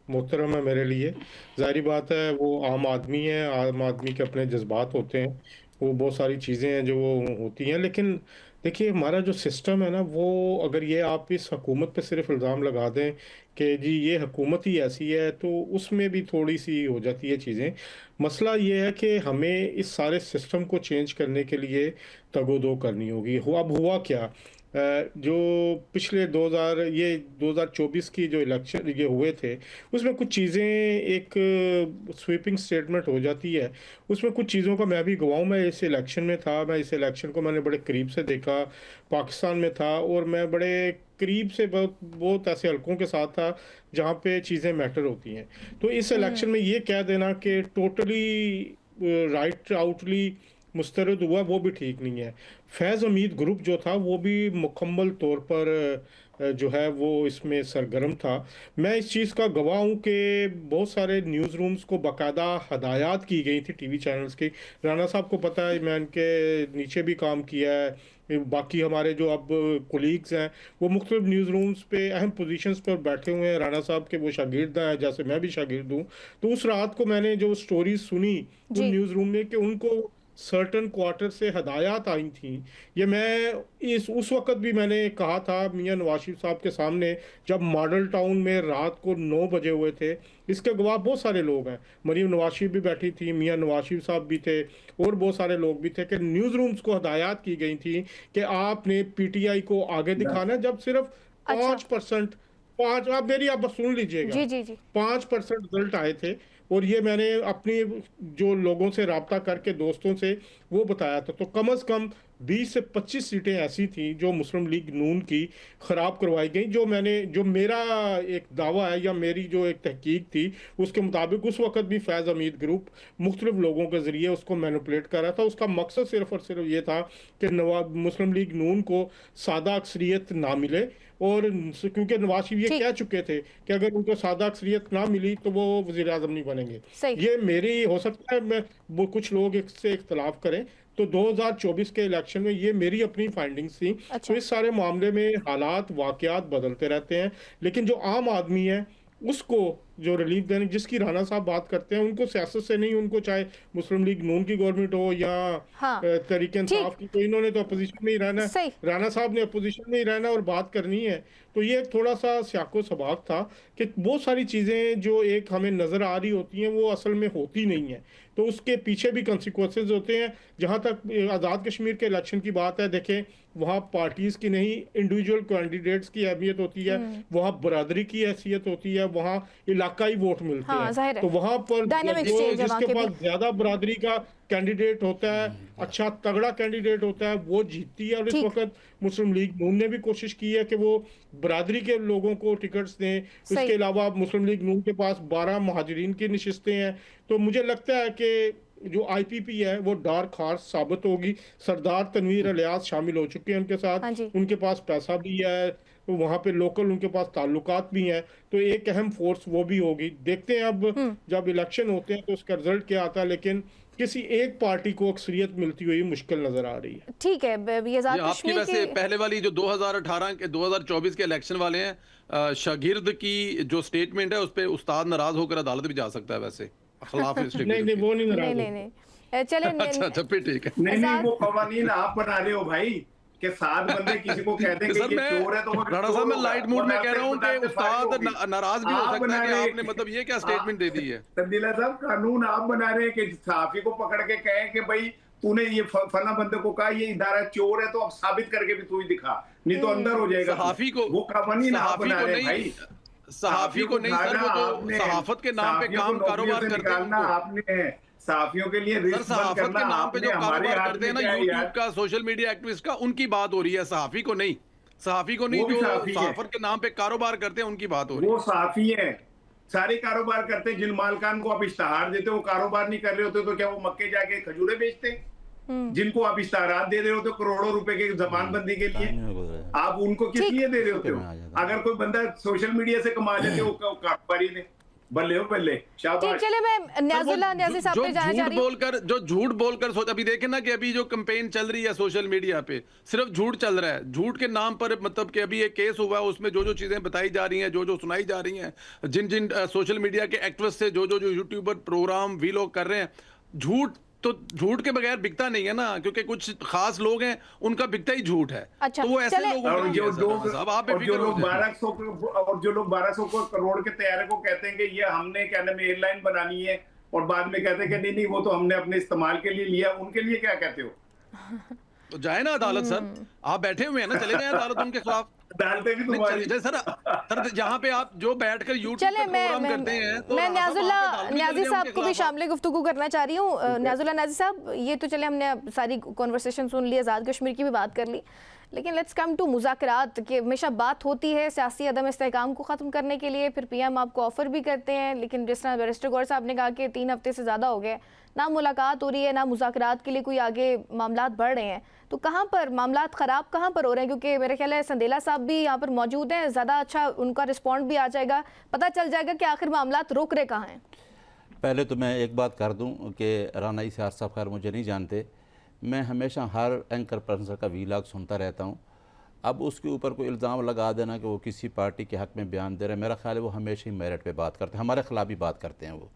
मोहतरम है मेरे लिए, जाहिर बात है वो आम आदमी है, आम आदमी के अपने जज्बात होते हैं, वो बहुत सारी चीज़ें हैं जो वो होती हैं। लेकिन देखिए हमारा जो सिस्टम है ना, वो अगर ये आप इस हुकूमत पे सिर्फ इल्ज़ाम लगा दें कि जी ये हुकूमत ही ऐसी है, तो उसमें भी थोड़ी सी हो जाती है चीज़ें। मसला ये है कि हमें इस सारे सिस्टम को चेंज करने के लिए तगोदो करनी होगी। अब हुआ क्या जो पिछले 2024 की जो इलेक्शन ये हुए थे, उसमें कुछ चीज़ें एक स्वीपिंग स्टेटमेंट हो जाती है। उसमें कुछ चीज़ों का मैं भी गवाह हूँ। मैं इस इलेक्शन में था, मैं इस इलेक्शन को मैंने बड़े करीब से देखा, पाकिस्तान में था, और मैं बड़े करीब से बहुत बहुत ऐसे हलकों के साथ था जहाँ पे चीज़ें मैटर होती हैं। तो इस इलेक्शन में ये कह देना कि टोटली राइट आउटली मुस्तरद हुआ, वो भी ठीक नहीं है। फैज़ हमीद ग्रुप जो था वो भी मुकम्मल तौर पर जो है वो इसमें सरगर्म था। मैं इस चीज़ का गवाह हूँ कि बहुत सारे न्यूज़ रूम्स को बाकायदा हदायत की गई थी टीवी चैनल्स की। राना साहब को पता है, मैं इनके नीचे भी काम किया है। बाकी हमारे जो अब कोलीग्स हैं वो मुख्तलिफ न्यूज़ रूम्स पे अहम पोजीशंस पर बैठे हुए हैं। राना साहब के वो शागिर्द हैं, जैसे मैं भी शागिर्द हूँ। तो उस रात को मैंने जो स्टोरीज सुनी उन न्यूज़ रूम में कि उनको सर्टन क्वार्टर से हदायत आई थी, ये मैं उस वक्त भी मैंने कहा था मियां नवाज शरीफ साहब के सामने, जब मॉडल टाउन में रात को 9 बजे हुए थे। इसके गवाह बहुत सारे लोग हैं, मरीम नवाज शरीफ भी बैठी थी, मियां नवाज शरीफ साहब भी थे, और बहुत सारे लोग भी थे कि न्यूज़ रूम्स को हदायत की गई थी कि आपने पीटीआई को आगे दिखाना, जब सिर्फ 5% 5, आप बस सुन लीजिएगा, जी जी जी 5% रिजल्ट आए थे। और ये मैंने अपनी जो लोगों से रब्ता करके दोस्तों से वो बताया था। तो कम से कम 20 से 25 सीटें ऐसी थी जो मुस्लिम लीग नून की ख़राब करवाई गई। जो मेरा एक दावा है या मेरी जो एक तहकीक थी उसके मुताबिक उस वक्त भी फैज़ हमीद ग्रुप मुख्तलिफ लोगों के ज़रिए उसको मैनिपुलेट कर रहा था। उसका मकसद सिर्फ और सिर्फ ये था कि मुस्लिम लीग नून को सादा अक्सरियत ना मिले, और क्योंकि नवाज शरीफ ये कह चुके थे कि अगर उनको सादा अक्सरियत ना मिली तो वो वज़ीर आज़म नहीं बनेंगे। ये मेरी, हो सकता है मैं वो कुछ लोग इससे इख्तलाफ करें, तो 2024 के इलेक्शन में ये मेरी अपनी फाइंडिंग्स थी। तो इस सारे मामले में हालात वाकयात बदलते रहते हैं, लेकिन जो आम आदमी है उसको जो रिलीफ देने जिसकी राना साहब बात करते हैं, उनको सियासत से नहीं, उनको चाहे मुस्लिम लीग नून की गवर्नमेंट हो या तहरीक इंसाफ की, तो इन्होंने तो अपोजिशन में ही रहना है, राना साहब ने अपोजिशन में ही रहना और बात करनी है। तो ये थोड़ा सा स्याको सबाक था कि बहुत सारी चीज़ें जो एक हमें नज़र आ रही होती हैं वो असल में होती नहीं है, तो उसके पीछे भी कंसिक्वेंसेस होते हैं। जहाँ तक आज़ाद कश्मीर के इलेक्शन की बात है, देखें वहाँ पार्टीज़ की नहीं, इंडिविजुअल कैंडिडेट्स की अहमियत होती है, वहाँ बरादरी की हैसियत होती है, वहाँ इलाकाई वोट मिलते हैं। तो वहाँ पर जिसके पास ज़्यादा बरादरी का कैंडिडेट होता है, अच्छा तगड़ा कैंडिडेट होता है, वो जीतती है। और इस वक्त मुस्लिम लीग नून ने भी कोशिश की है कि वो बरादरी के लोगों को टिकट्स दें। इसके अलावा मुस्लिम लीग नून के पास 12 महाजरीन की नशिस्तें हैं। तो मुझे लगता है कि जो आईपीपी है वो डार्क हॉर्स साबित होगी। सरदार तनवीर अलियास शामिल हो चुके हैं उनके साथ, उनके पास पैसा भी है, तो वहाँ पे लोकल उनके पास ताल्लुकात भी हैं, तो एक अहम फोर्स वो भी होगी। देखते हैं अब जब इलेक्शन होते हैं तो उसका रिजल्ट क्या आता है, लेकिन किसी एक पार्टी को अक्सरियत मिलती हुई मुश्किल नजर आ रही है। ठीक है, ये आपकी वैसे पहले वाली जो 2018 के 2024 के इलेक्शन वाले हैं, शागिर्द की जो स्टेटमेंट है उस पे उस्ताद नाराज होकर अदालत भी जा सकता है वैसे खिलाफ नहीं वो नहीं नाराज नहीं चलिए अच्छा फिर ठीक है। नहीं वो कवानीन आप बना रहे हो भाई कि 7 बंदे किसी को कहते हैं कि ये चोर है, तो राणा साहब मैं लाइट मूड में कह रहा हूं कि उस्ताद नाराज भी हो सकता है कि आपने मतलब ये क्या स्टेटमेंट दे दी है। तब्दीला साहब कानून आप बना रहे हैं कि सहाफी को पकड़ के कहें कि भाई तूने ये फला बंदे को कहा ये इदारा चोर है, तो अब साबित करके भी तू ही दिखा, नहीं तो अंदर हो जाएगा। सहाफी को वो कानून आप बना रहे हैं भाई, सहाफी को नहीं सर, वो तो सहाफत के नाम पे काम कारोबार करते हैं। आपने सहाफियों के लिए सर सहाफत के नाम पे जो कारोबार करते हैं ना यूट्यूब का, सोशल मीडिया एक्टिविस्ट का, उनकी बात हो रही है, सहाफी को नहीं। सहाफी को नहीं, जो सहाफत के नाम पे कारोबार करते हैं उनकी बात हो रही है। वो सहाफी है, सारे कारोबार करते हैं। जिन मालकान को आप इश्तहार देते हो वो कारोबार नहीं कर रहे होते, तो क्या वो मक्के जाके खजूरे बेचते हैं? जिनको आप इश्तहारात दे रहे होते हो करोड़ों रुपए के जमानबंदी के लिए, आप उनको किस लिए दे रहे होते हो? अगर कोई बंदा सोशल मीडिया से कमा लेते हो कारोबारी ने, बल्ले हो बल्ले, शाबाश। चलिए मैं न्याज़ी साहब पे जाना चाह रही हूं। जो झूठ बोलकर सोच, अभी देखें ना कि अभी जो कैंपेन चल रही है सोशल मीडिया पे, सिर्फ झूठ चल रहा है। झूठ के नाम पर मतलब कि अभी एक केस हुआ है, उसमें जो जो चीजें बताई जा रही हैं, जो जो सुनाई जा रही हैं, जिन जिन सोशल मीडिया के एक्टिविस्ट से जो यूट्यूबर प्रोग्राम वीलॉग कर रहे हैं, झूठ तो झूठ के बगैर बिकता नहीं है ना, क्योंकि कुछ खास लोग हैं उनका बिकता ही झूठ है। अच्छा, तो वो ऐसे लोगों और जो लोग 1200 करोड़ के तैयारे को कहते हैं कि ये हमने क्या नाम एयरलाइन बनानी है, और बाद में कहते हैं कि नहीं वो तो हमने अपने इस्तेमाल के लिए लिया, उनके लिए क्या कहते हो? तो जाए ना अदालत सर, आप बैठे हुए हैं ना, चले जाए अदालत उनके खिलाफ। अदालतें भी तुम्हारी सर जहाँ पे आप जो बैठकर यूट्यूब पे प्रोग्राम करते हैं, तो मैं न्याजी साहब को भी शामिल गुफ्तगू करना चाह रही हूँ। न्याजी साहब, ये तो चले हमने सारी कॉन्वर्सेशन सुन ली, आज़ाद कश्मीर की भी बात कर ली, लेकिन लेट्स कम टू मुज़ाकरात कि हमेशा बात होती है सियासी अदम इस्तेहकाम को ख़त्म करने के लिए, फिर पीएम आपको ऑफ़र भी करते हैं, लेकिन जिस तरह बैरिस्टर गौहर साहब ने कहा कि 3 हफ्ते से ज़्यादा हो गए, ना मुलाकात हो रही है, ना मुज़ाकरात के लिए कोई आगे मामलात बढ़ रहे हैं। तो कहाँ पर मामलात ख़राब कहाँ पर हो रहे हैं? क्योंकि मेरे ख्याल है संदेला साहब भी यहाँ पर मौजूद हैं, ज़्यादा अच्छा उनका रिस्पॉन्ड भी आ जाएगा, पता चल जाएगा कि आखिर मामलात रोक रहे कहाँ हैं। पहले तो मैं एक बात कर दूं कि राना इसार साहब खैर मुझे नहीं जानते, मैं हमेशा हर एंकर पर्सन का वीलॉग सुनता रहता हूं। अब उसके ऊपर कोई इल्ज़ाम लगा देना कि वो किसी पार्टी के हक़ में बयान दे रहे हैं, मेरा ख्याल है वो हमेशा ही मेरिट पे बात करते हैं, हमारे ख़िलाफ़ भी बात करते हैं वो।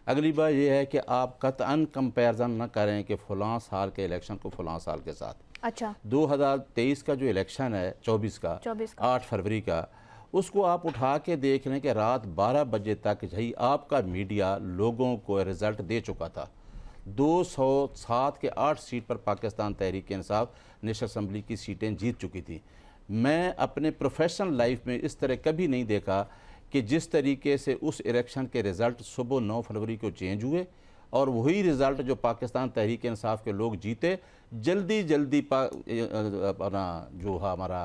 अगली बात ये है कि आप कतअन कंपैरिजन न करें कि फ़लाँ साल के इलेक्शन को फ़लाँ साल के साथ। अच्छा, 2023 का जो इलेक्शन है 24 का 8 फरवरी का, उसको आप उठा के देख लें कि रात 12 बजे तक ही आपका मीडिया लोगों को रिज़ल्ट दे चुका था। 207 के 8 सीट पर पाकिस्तान तहरीक इंसाफ नेशनल असम्बली की सीटें जीत चुकी थी। मैं अपने प्रोफेशनल लाइफ में इस तरह कभी नहीं देखा कि जिस तरीके से उस इलेक्शन के रिज़ल्ट सुबह 9 फरवरी को चेंज हुए और वही रिज़ल्ट जो पाकिस्तान तहरीक इंसाफ के लोग जीते, जल्दी अपना जो हमारा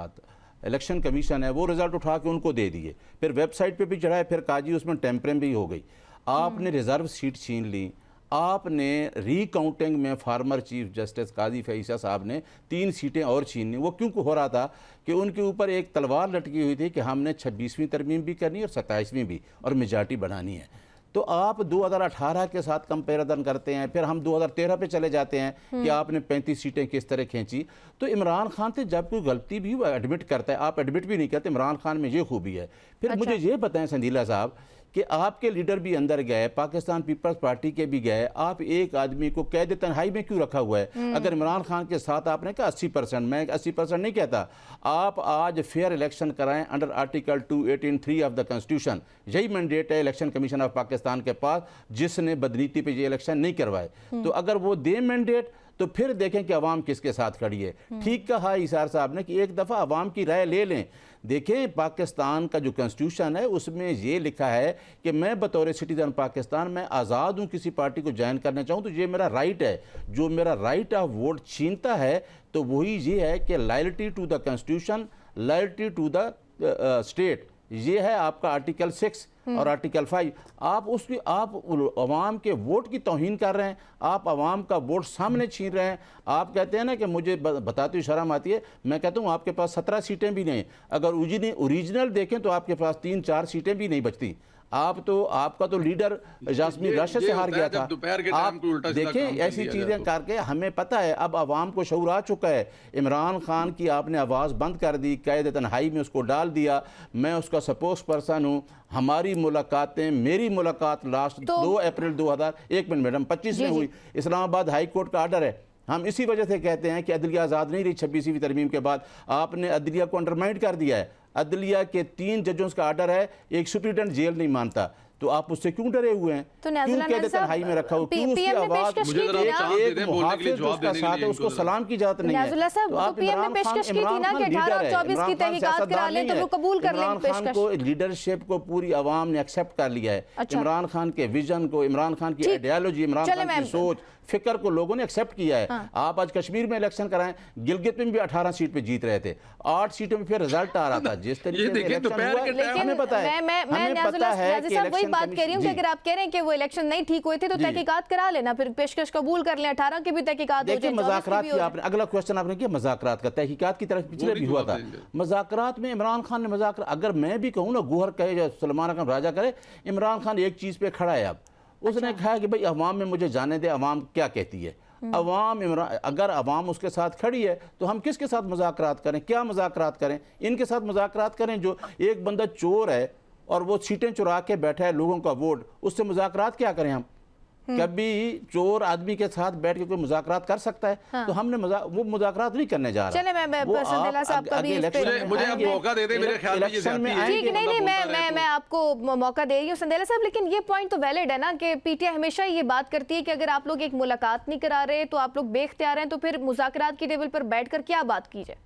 इलेक्शन कमीशन है वो रिज़ल्ट उठा के उनको दे दिए, फिर वेबसाइट पे भी चढ़ाए, फिर काजी उसमें टेम्परिंग भी हो गई। आपने रिज़र्व सीट छीन ली, आपने रीकाउंटिंग में फार्मर चीफ जस्टिस काजी फैसा साहब ने 3 सीटें और छीनी। वो क्यों हो रहा था कि उनके ऊपर एक तलवार लटकी हुई थी कि हमने 26वीं तरमीम भी करनी है और 27वीं भी, और मेजॉरिटी बनानी है। तो आप 2018 के साथ कंपेरिजन करते हैं, फिर हम 2013 पे चले जाते हैं कि आपने 35 सीटें किस तरह खींची। तो इमरान खान से जब कोई गलती भी वो एडमिट करता है, आप एडमिट भी नहीं करते, इमरान खान में ये खूबी है। फिर अच्छा। मुझे ये बताएं संदीला साहब कि आपके लीडर भी अंदर गए, पाकिस्तान पीपल्स पार्टी के भी गए, आप एक आदमी को कैद तन्हाई में क्यों रखा हुआ है? अगर इमरान खान के साथ आपने कहा 80%, मैं 80% नहीं कहता, आप आज फेयर इलेक्शन कराएं under article 218(3) of the constitution. यही मैंडेट है इलेक्शन कमीशन ऑफ पाकिस्तान के पास, जिसने बदनीति पे ये इलेक्शन नहीं करवाए। तो अगर वो दे मैंडेट तो फिर देखें कि अवाम किसके साथ खड़ी है। ठीक कहा इसार साहब ने कि एक दफ़ा अवाम की राय ले लें। देखें, पाकिस्तान का जो कॉन्स्टिट्यूशन है उसमें ये लिखा है कि मैं बतौर सिटीज़न पाकिस्तान मैं आज़ाद हूँ, किसी पार्टी को ज्वाइन करना चाहूँ तो ये मेरा राइट है। जो मेरा राइट ऑफ वोट छीनता है तो वही ये है कि loyalty to the constitution, loyalty to the state, ये है आपका आर्टिकल 6 और आर्टिकल 5। आप अवाम के वोट की तौहीन कर रहे हैं, आप अवाम का वोट सामने छीन रहे हैं। आप कहते हैं ना कि मुझे बताते हुए शर्म आती है, मैं कहता हूँ आपके पास 17 सीटें भी नहीं, अगर ओरिजिनल देखें तो आपके पास 3-4 सीटें भी नहीं बचती। आपका तो लीडर जास्मीन राशिद से हार गया था। आप देखें ऐसी चीज़ें करके हमें पता है, अब आवाम को शऊर आ चुका है। इमरान खान की आपने आवाज़ बंद कर दी, कैद तन्हाई में उसको डाल दिया। मैं उसका स्पोक्स पर्सन हूँ। हमारी मुलाकातें, मेरी मुलाकात लास्ट 2 अप्रैल 2001 में मैडम 25 में हुई। इस्लामाबाद हाई कोर्ट का आर्डर है। हम इसी वजह से कहते हैं कि अदलिया आज़ाद नहीं रही 26वीं तरमीम के बाद। आपने अदलिया को अंडरमाइन कर दिया है। अदलिया के 3 जजों का आर्डर है, एक सुप्रीटेंडेंट जेल नहीं मानता, तो आप उससे क्यों डरे हुए हैं? तो क्यों कहते तन्हाई में रखा हो? क्यों उसकी आवाज एक मुहाफिज उसका साथ है, उसको सलाम की जात नहीं है। तो आप इमरान खान को लीडरशिप को पूरी आवाम ने एक्सेप्ट कर लिया है। इमरान खान के विजन को, इमरान खान की आइडियोलॉजी, इमरान खान की सोच फिक्र को लोगों ने एक्सेप्ट किया है। आप आज कश्मीर में इलेक्शन कराएं, गिलगित में भी 18 सीट पे जीत रहे थे, 8 सीटों में फिर रिजल्ट आ रहा था। जिस तरीके से इलेक्शन हुआ हमें पता है, हमें पता है कि वही बात कह रही हूँ कि अगर आप कह रहे हैं कि वो इलेक्शन नहीं ठीक हुए थे तो तहकीकात करा लेना, फिर पेशकश कबूल कर लें, 18 की भी तहकीकात हो जाए। मज़ाकरात की आपने अगला क्वेश्चन आपने किया, मज़ाकरात का तहकीकात की तरफ पिछले भी हुआ था। मज़ाकरात में इमरान खान ने मज़ाकरात, अगर मैं भी कहूँ ना गौहर कहे या सलमान खान राजा करे, इमरान खान एक चीज़ पे खड़ा है। अब उसने कहा कि भाई अवाम में मुझे जाने दे, अवाम क्या कहती है। अवाम अगर अवाम उसके साथ खड़ी है तो हम किसके साथ मज़ाकरात करें? क्या मज़ाकरात करें? इनके साथ मज़ाकरात करें। जो एक बंदा चोर है और वो सीटें चुरा के बैठा है लोगों का वोट, उससे मज़ाकरात क्या करें हम? कभी चोर आदमी के साथ बैठ के कोई मुज़ाकरात कर सकता है? हाँ। तो हमने वो मुज़ाकरात नहीं करने जा रहा। चले मैं संदेला साहब का भी मुझे अब मौका दे दे, मेरे ख्याल में ठीक नहीं मैं आपको मौका दे रही हूँ संदेला साहब, लेकिन ये पॉइंट तो वैलिड है ना कि पीटीआई हमेशा ये बात करती है कि अगर आप लोग एक मुलाकात नहीं करा रहे तो आप लोग बेख्तियार हैं, तो फिर मुज़ाकरात की टेबल पर बैठकर क्या बात की जाए?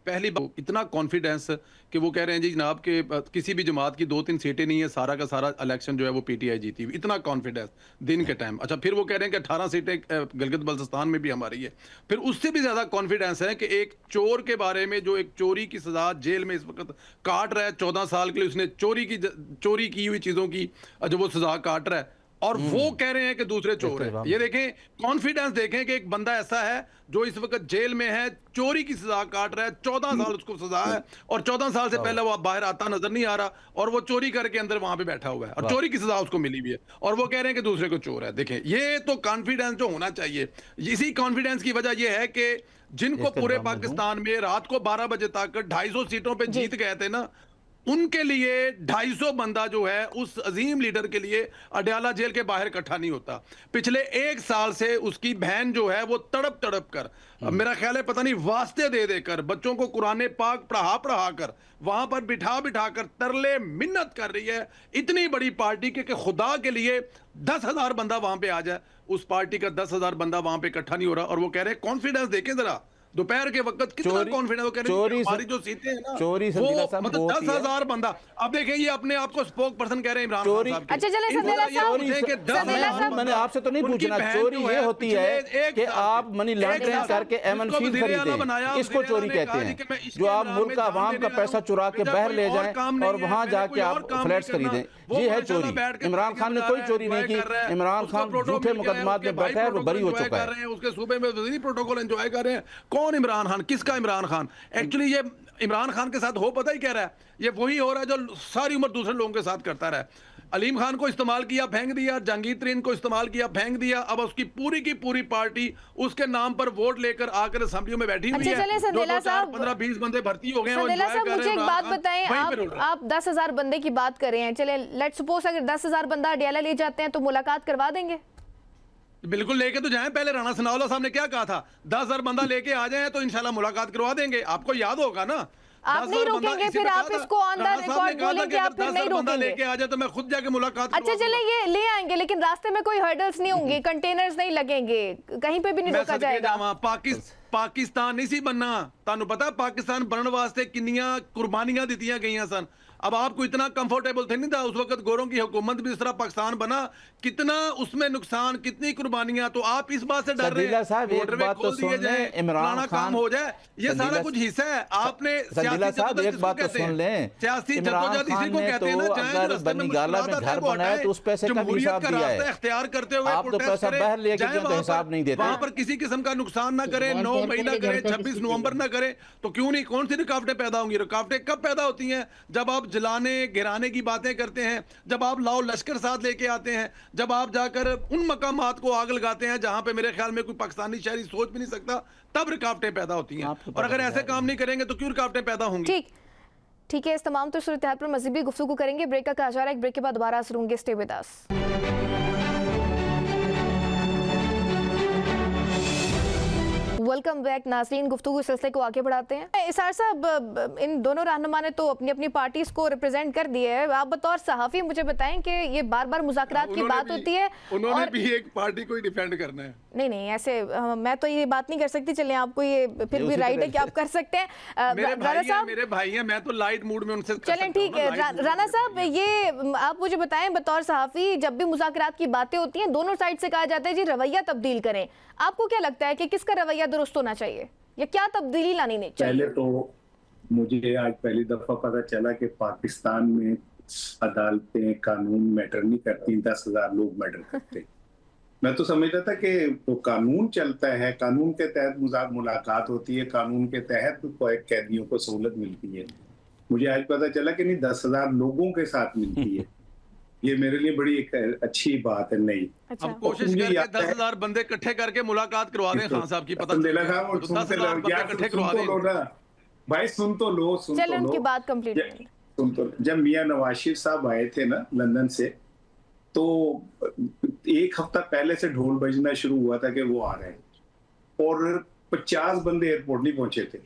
पहली बात इतना कॉन्फिडेंस कि वो कह रहे हैं जी जनाब के किसी भी जमात की 2-3 सीटें नहीं है, सारा का सारा इलेक्शन जो है वो पीटीआई जीती हुई, इतना कॉन्फिडेंस दिन के टाइम। अच्छा, फिर वो कह रहे हैं कि 18 सीटें गिलगित बल्तिस्तान में भी हमारी है। फिर उससे भी ज्यादा कॉन्फिडेंस है कि एक चोर के बारे में जो एक चोरी की सजा जेल में इस वक्त काट रहा है, 14 साल के लिए उसने चोरी की हुई चीजों की जो वो सजा काट रहा है, और वो कह रहे हैं कि दूसरे चोर हैं। ये देखें कॉन्फिडेंस, देखें कि एक बंदा ऐसा है जो इस वक्त जेल में है, चोरी की सजा काट रहा है, 14 साल उसको सजा है, और 14 साल से पहले वो बाहर आता नजर नहीं आ रहा, और वो चोरी करके अंदर वहां पे बैठा हुआ है और चोरी की सजा उसको मिली हुई है, और वो कह रहे हैं कि दूसरे को चोर है। देखें ये तो कॉन्फिडेंस जो होना चाहिए, इसी कॉन्फिडेंस की वजह यह है कि जिनको पूरे पाकिस्तान में रात को 12 बजे तक 250 सीटों पर जीत गए थे ना, उनके लिए 250 बंदा जो है उस अजीम लीडर के लिए अडयाला जेल के बाहर इकट्ठा नहीं होता। पिछले 1 साल से उसकी बहन जो है वो तड़प कर, मेरा ख्याल है पता नहीं वास्ते दे देकर, बच्चों को कुरान पाक पढ़ा कर, वहां पर बिठा कर तरले मिन्नत कर रही है इतनी बड़ी पार्टी के खुदा के लिए 10,000 बंदा वहां पे आ जाए। उस पार्टी का 10,000 बंदा वहां पे इकट्ठा नहीं हो रहा, और वो कह रहे हैं कॉन्फिडेंस देखें जरा, दोपहर के वक्त कितना कॉन्फिडेंस, वो कह रहे हैं हमारी जो सीटें हैं ना वो मतलब 10,000 बंदा। अब देखें ये अपने आप को स्पोक पर्सन कह रहे हैं इमरान खान साहब। अच्छा चले संदेला साहब, मैंने आपसे तो नहीं पूछना, चोरी ये होती है कि आप मनी लॉन्ड्रिंग करके एमएन फीस खरीदें, इसको चोरी कहते हैं। जो आप मुल्क का आवाम का पैसा चुरा के बाहर ले जाएं और वहां जाके आप फ्लैट्स खरीदें, ये है चोरी। इमरान खान ने कोई चोरी नहीं की, इमरान खान झूठे मुकदमात में बैठा है, वो बरी हो चुका है। उसके सूबे में वज़ीरी प्रोटोकॉल एंजॉय कर रहे हैं। कौन इमरान खान, किसका इमरान खान? एक्चुअली ये इमरान खान के साथ हो पता ही कह रहा है, ये वही हो रहा है जो सारी उम्र दूसरे लोगों के साथ करता रहा है। अलीम खान को इस्तेमाल किया, फेंक दिया, जहांगीर तरीन को इस्तेमाल किया, फेंक दिया, अब उसकी पूरी की पूरी पार्टी उसके नाम पर वोट लेकर आकर असेंबलियों में बैठी हुई है। 15-20 बंदे भर्ती हो गए हैं। मुझे एक बात बताएं, आप 10,000 बंदे की बात कर रहे हैं, चले लेट्स सपोज अगर 10,000 बंदा अडयाला ले जाते हैं तो मुलाकात करवा देंगे? बिल्कुल लेके तो जाएं। पहले राणा सनाउल्लाह साहब ने क्या कहा था, 10,000 बंदा लेके आ जाएं तो इंशाल्लाह मुलाकात करवा देंगे। आपको याद होगा ना, आप नहीं रोकेंगे, फिर आप इसको ऑन द रिकॉर्ड बोलेंगे, आप फिर नहीं रोकेंगे। लेके आ जाए तो मैं खुद जाके मुलाकात। अच्छा चले ये ले आएंगे, लेकिन रास्ते में कोई हर्डल्स नहीं होंगे, कंटेनर्स नहीं लगेंगे, कहीं पे भी नहीं रोका जाएगा। पाकिस्तान नहीं सी बनना, तानू पता पाकिस्तान बनने वास्ते किन्नियां कुर्बानियां दित्तियां गईयां सन। अब आपको इतना कंफर्टेबल थे नहीं था उस वक्त, गोरों की हुकूमत भी इस तरह पाकिस्तान बना, कितना उसमें नुकसान, कितनी कुर्बानियां, तो आप इस बात से डर रहे हैं साहब, एक बात तो सुन लें, इमरान काम हो जाए, ये सारा कुछ हिस्सा है। आपने साहब एक बात तो सुन लें, सियासी जद्दोजहद इसी को कहते हैं ना, अगर बनीगाला में घर बनाया तो उस पैसे का हिसाब दिया है, इख्तियार करते हुए आप तो पैसा बाहर लेके क्यों तो हिसाब नहीं देते? वहां पर किसी किस्म का नुकसान ना करें, 9 मई ना करें, 26 नवंबर ना करें, तो क्यों नहीं? कौन सी रुकावटें पैदा होंगी? रुकावटें कब पैदा होती हैं? जब आप जलाने गिराने की बातें करते हैं, जब आप लाओ लश्कर साथ लेके आते हैं, जब आप जाकर उन मकामात को आग लगाते हैं जहां पे मेरे ख्याल में कोई पाकिस्तानी शहरी सोच भी नहीं सकता, तब रुकावटें पैदा होती हैं। और अगर ऐसे काम नहीं करेंगे तो क्यों रुकावटें पैदा होंगी? ठीक है, इस तमाम तो सूरत हाल पर मज़ीद भी गुफ्तगू करेंगे। ब्रेक का कहा जा रहा है, एक ब्रेक के बाद दोबारा हाजिर होंगे। Stay with us. Welcome back नाज़रीन, गुफ्तगू सिलसिले को आगे बढ़ाते हैं। इसार साहब, इन दोनों रहनुमा ने तो अपनी अपनी पार्टीज को रिप्रेजेंट कर दिया है, आप बतौर सहाफ़ी मुझे बताएं कि ये बार बार मुज़ाकरात की बात होती है, उन्होंने भी एक पार्टी को ही डिफेंड करना है। नहीं ऐसे मैं तो ये बात नहीं कर सकती, चलिए आपको ये फिर भी राइट है कि आप कर सकते हैं। राणा साहब मेरे भाई हैं, मैं तो लाइट मूड में उनसे चलें ठीक है। राणा साहब, ये आप मुझे बताएं बतौर सहाफ़ी, जब भी मुज़ाकरात की बातें होती हैं दोनों साइड से कहा जाता है जी रवैया तब्दील करें, आपको क्या लगता है कि किसका रवैया दुरुस्त होना चाहिए या क्या तब्दीली लानी नहीं चाहिए? पहले तो मुझे आज पहली दफा पता चला कि पाकिस्तान में अदालतें कानून मैटर नहीं करती, 10,000 लोग मैटर करते। मैं तो समझता था कि तो कानून चलता है, कानून के तहत मुलाकात होती है, कानून के तहत कैदियों को सहूलत मिलती है। मुझे आज पता चला कि नहीं, 10,000 लोगों के साथ मिलती है। ये मेरे लिए बड़ी एक अच्छी बात है। नहीं, अच्छा। अब कोशिश करके 10,000 बंदे इकट्ठे करके मुलाकात करवा दें खान साहब की, पता चले 10,000 बंदे इकट्ठे करवा दें। भाई सुन तो लो, चलो उनकी बात कंप्लीट सुन तो। जब मियां नवाज शरीफ साहब आए थे ना लंदन से, तो 1 हफ्ता पहले से ढोल बजना शुरू हुआ था कि वो आ रहे हैं और 50 बंदे एयरपोर्ट नहीं पहुंचे थे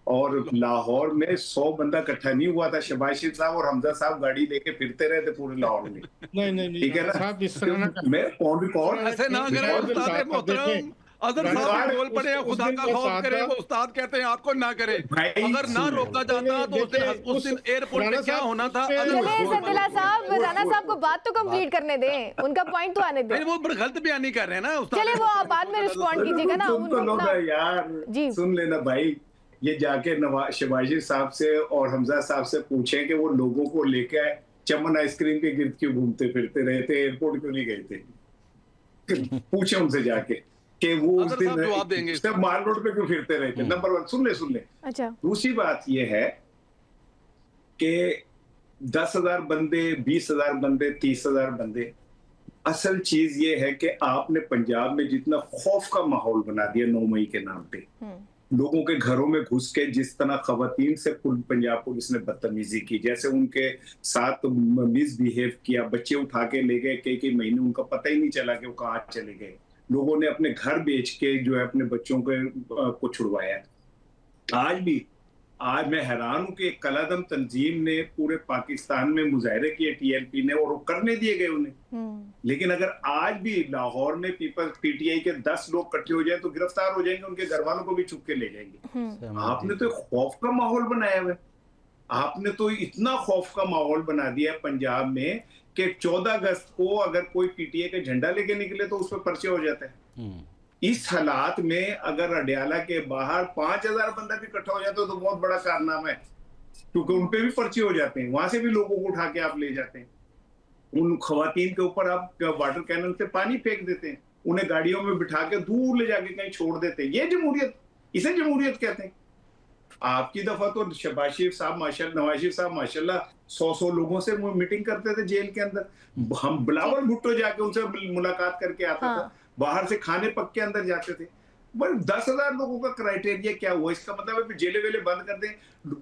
और लाहौर में 100 बंदा इकट्ठा नहीं हुआ था। शहबाज शरीफ साहब और हमजा साहब गाड़ी लेके फिरते रहे थे पूरे लाहौर में। नहीं ठीक है ना साहब, इस तरह ना मैं कौन ऐसे ना करें उस्ताद मोहतरम। अगर साहब बोल पड़े हैं, खुदा का खौफ करें, वो उस्ताद कहते हैं आपको ना करें। अगर ना रोका जाता तो उस दिन एयरपोर्ट पे क्या होना था? चलिए सैदुल्ला साहब, राणा साहब को बात तो कंप्लीट करने दें, उनका पॉइंट तो आने दें। वो गलत बयानी कर रहे हैं ना उस्ताद। चलिए वो आप बाद में रिस्पॉन्ड कीजिएगा ना। तुम तो लोग यार जी सुन लेना भाई, ये जाके शहबाज शरीफ साहब से और हमजा साहब से पूछें कि वो लोगों को लेके चमन आइसक्रीम के गिर्द क्यों घूमते फिरते रहे थे, एयरपोर्ट क्यों नहीं गए थे? पूछे उनसे जाके कि वो उस दिन जवाब देंगे सब माल रोड पे क्यों फिरते रहे थे। नंबर 1 सुन ले। अच्छा, दूसरी बात ये है कि 10,000 बंदे, 20,000 बंदे, 30,000 बंदे, असल चीज ये है कि आपने पंजाब में जितना खौफ का माहौल बना दिया 9 मई के नाम पे, लोगों के घरों में घुस के जिस तरह खवातीन से पंजाब पुलिस ने बदतमीजी की, जैसे उनके साथ मिसबिहेव किया, बच्चे उठा के ले गए, कई महीने उनका पता ही नहीं चला कि वो कहाँ चले गए। लोगों ने अपने घर बेच के जो है अपने बच्चों को छुड़वाया। आज मैं हैरान हूं कि कलादम तंजीम ने पूरे पाकिस्तान में मुजाहरे किए टीएलपी ने और वो करने दिए गए उन्हें। लेकिन अगर आज भी लाहौर में पीपल्स पीटीआई के 10 लोग इकट्ठे हो जाए तो गिरफ्तार हो जाएंगे, उनके घर वालों को भी छुप के ले जाएंगे। आपने तो खौफ का माहौल बनाया हुआ है। आपने तो इतना खौफ का माहौल बना दिया है पंजाब में कि 14 अगस्त को अगर कोई पीटीआई का झंडा लेके निकले तो उस पर पर्चे हो जाते हैं। इस हालात में अगर अडियाला के बाहर 5,000 बंदा भी इकट्ठा हो जाता है तो बहुत बड़ा कारनामा है, क्योंकि उनपे भी पर्चे हो जाते हैं, वहां से भी लोगों को उठा के आप ले जाते हैं। उन खवातीन के ऊपर आप वाटर कैनन से पानी फेंक देते हैं, उन्हें गाड़ियों में बिठा के दूर ले जाके कहीं छोड़ देते हैं। ये जमहूरियत, इसे जमहूरियत कहते हैं। आपकी दफा तो शहबाज शरीफ साहब माशाल्लाह, नवाज शरीफ साहब माशाल्लाह 100 लोगों से मीटिंग करते थे जेल के अंदर। हम बिलावल भुट्टो जाके उनसे मुलाकात करके आता था, बाहर से खाने पक के अंदर जाते थे। बस 10,000 लोगों का क्राइटेरिया क्या हुआ? इसका मतलब है जेले वेले बंद कर दें,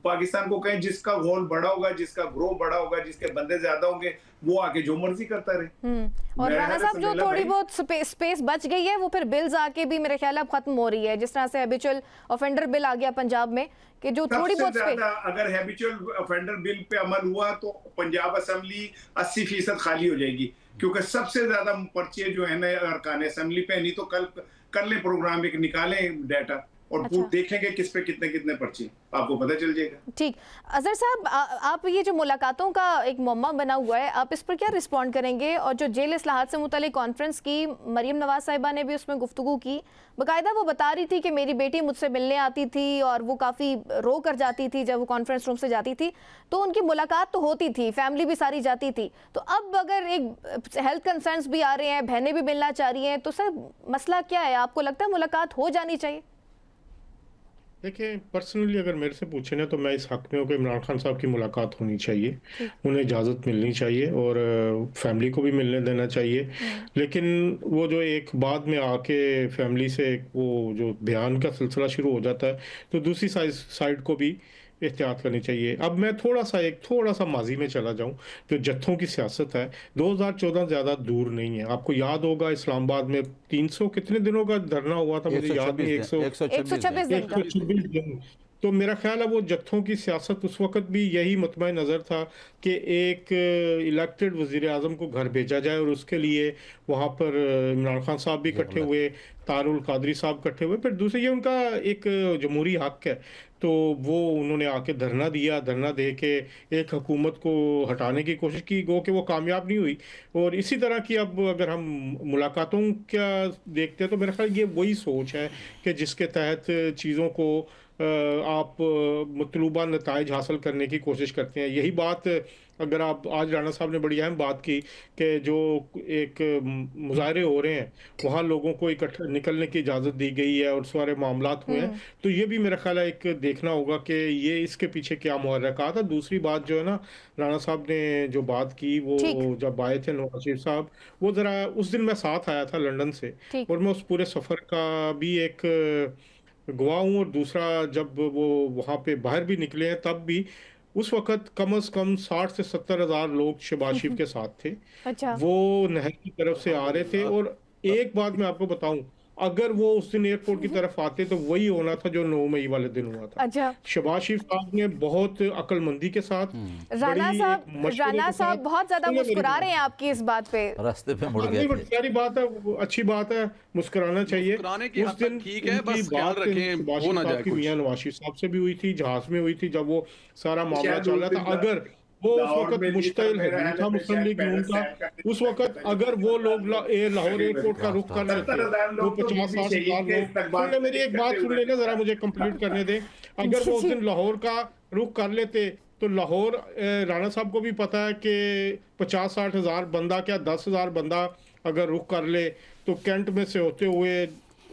पाकिस्तान को कहें जिसका गोल बड़ा होगा, जिसका ग्रोह बड़ा होगा, जिसके बंदे ज्यादा होंगे, वो आके जो मर्जी करता रहे। और राणा साहब जो थोड़ी बहुत स्पेस बच गई है वो फिर बिल्स आके भी मेरे ख्याल अब खत्म हो रही है, जिस तरह से हैबिचुअल ऑफेंडर बिल आ गया पंजाब में कि जो थोड़ी बहुत अगर हैबिचुअल ऑफेंडर बिल पे अमल हुआ तो पंजाब असेंबली 80% खाली हो जाएगी, क्योंकि सबसे ज्यादा पर्चे जो है ना अरकान असेंबली पे। नहीं तो कल कर ले प्रोग्राम, एक निकालें डाटा और देखेंगे किस पे कितने कितने पर्चे, आपको पता चल जाएगा। ठीक। अजहर साहब, आप ये जो मुलाकातों का एक मुअम्मा बना हुआ है, आप इस पर क्या रिस्पॉन्ड करेंगे? और जो जेल इस्लाहात से मुतालिक कॉन्फ्रेंस की, मरीम नवाज साहिबा ने भी उसमें गुफ्तगू की, बाकायदा वो बता रही थी कि मेरी बेटी मुझसे मिलने आती थी और वो काफ़ी रो कर जाती थी जब वो कॉन्फ्रेंस रूम से जाती थी, तो उनकी मुलाकात तो होती थी, फैमिली भी सारी जाती थी। तो अब अगर एक हेल्थ कंसर्न्स भी आ रहे हैं, बहनें भी मिलना चाह रही हैं, तो सर मसला क्या है? आपको लगता है मुलाकात हो जानी चाहिए? देखिए, पर्सनली अगर मेरे से पूछे ना तो मैं इस हक में हूँ कि इमरान खान साहब की मुलाकात होनी चाहिए, उन्हें इजाज़त मिलनी चाहिए और फैमिली को भी मिलने देना चाहिए। लेकिन वो जो एक बाद में आके फैमिली से वो जो बयान का सिलसिला शुरू हो जाता है, तो दूसरी साइड को भी एहतियात करनी चाहिए। अब मैं थोड़ा सा माजी में चला जाऊं, जो जत्थों की सियासत है, 2014 ज़्यादा दूर नहीं है। आपको याद होगा इस्लामाबाद में 300 कितने दिनों का धरना हुआ था, मुझे याद नहीं, 126 दिन। तो मेरा ख्याल है वो जत्थों की सियासत उस वक्त भी यही मतमय नज़र था कि एक इलेक्टेड वज़ीर आज़म को घर भेजा जाए, और उसके लिए वहाँ पर इमरान खान साहब भी इकट्ठे हुए, तारुल कादरी साहब इकट्ठे हुए। फिर दूसरे ये उनका एक जमहूरी हक है, तो वो उन्होंने आके धरना दिया, धरना दे के एक हुकूमत को हटाने की कोशिश की, गो कि वो कामयाब नहीं हुई। और इसी तरह की अब अगर हम मुलाकातों क्या देखते हैं तो मेरा ख्याल ये वही सोच है कि जिसके तहत चीज़ों को आप मतलूबा नताइज हासिल करने की कोशिश करते हैं। यही बात अगर आप आज राणा साहब ने बड़ी अहम बात की कि जो एक मुजाहरे हो रहे हैं वहाँ लोगों को इकट्ठा निकलने की इजाज़त दी गई है और सारे मामलात हुए हैं, तो ये भी मेरा ख्याल है एक देखना होगा कि ये इसके पीछे क्या मुहर्रिकात था। दूसरी बात जो है ना, राणा साहब ने जो बात की वो जब आए थे नवाज शरीफ साहब, वो ज़रा उस दिन मैं साथ आया था लंदन से और मैं उस पूरे सफ़र का भी एक गवाह हूँ। और दूसरा जब वो वहाँ पे बाहर भी निकले हैं तब भी उस वक्त कम से कम 60 से 70 हजार लोग शहबाज शरीफ के साथ थे। अच्छा। वो नहर की तरफ से आ रहे थे। और एक बात मैं आपको बताऊं, अगर वो उस दिन एयरपोर्ट की तरफ आते तो वही होना था जो 9 मई वाले दिन हुआ था। अच्छा। शहबाज शरीफ साहब ने बहुत अकलमंदी के साथ, राणा साहब बहुत ज्यादा मुस्कुरा रहे हैं आपकी इस बात पे, रास्ते पे मुड़ गए थे। सारी बात है, अच्छी बात है, मुस्कुराना चाहिए। उस दिन ठीक है, बस ख्याल रखें हो ना जाए कुछ। मियां नवाज शरीफ साहब से भी हुई थी, जहाज में हुई थी जब वो सारा मामला चल रहा था। अगर वो उस वक्त मुश्तिल हजूम था मुस्लिम लीग नून का, उस वक्त अगर वो लोग लाहौर एयरपोर्ट का रुख कर लेते, वो 50-60 हजार लोग, सुन ले मेरी एक बात सुन लेना जरा, मुझे कंप्लीट करने दे। अगर वो उस दिन लाहौर का रुख कर लेते तो लाहौर, राणा साहब को भी पता है कि 50-60 हजार बंदा क्या 10 हजार बंदा अगर रुख कर ले तो कैंट में से होते हुए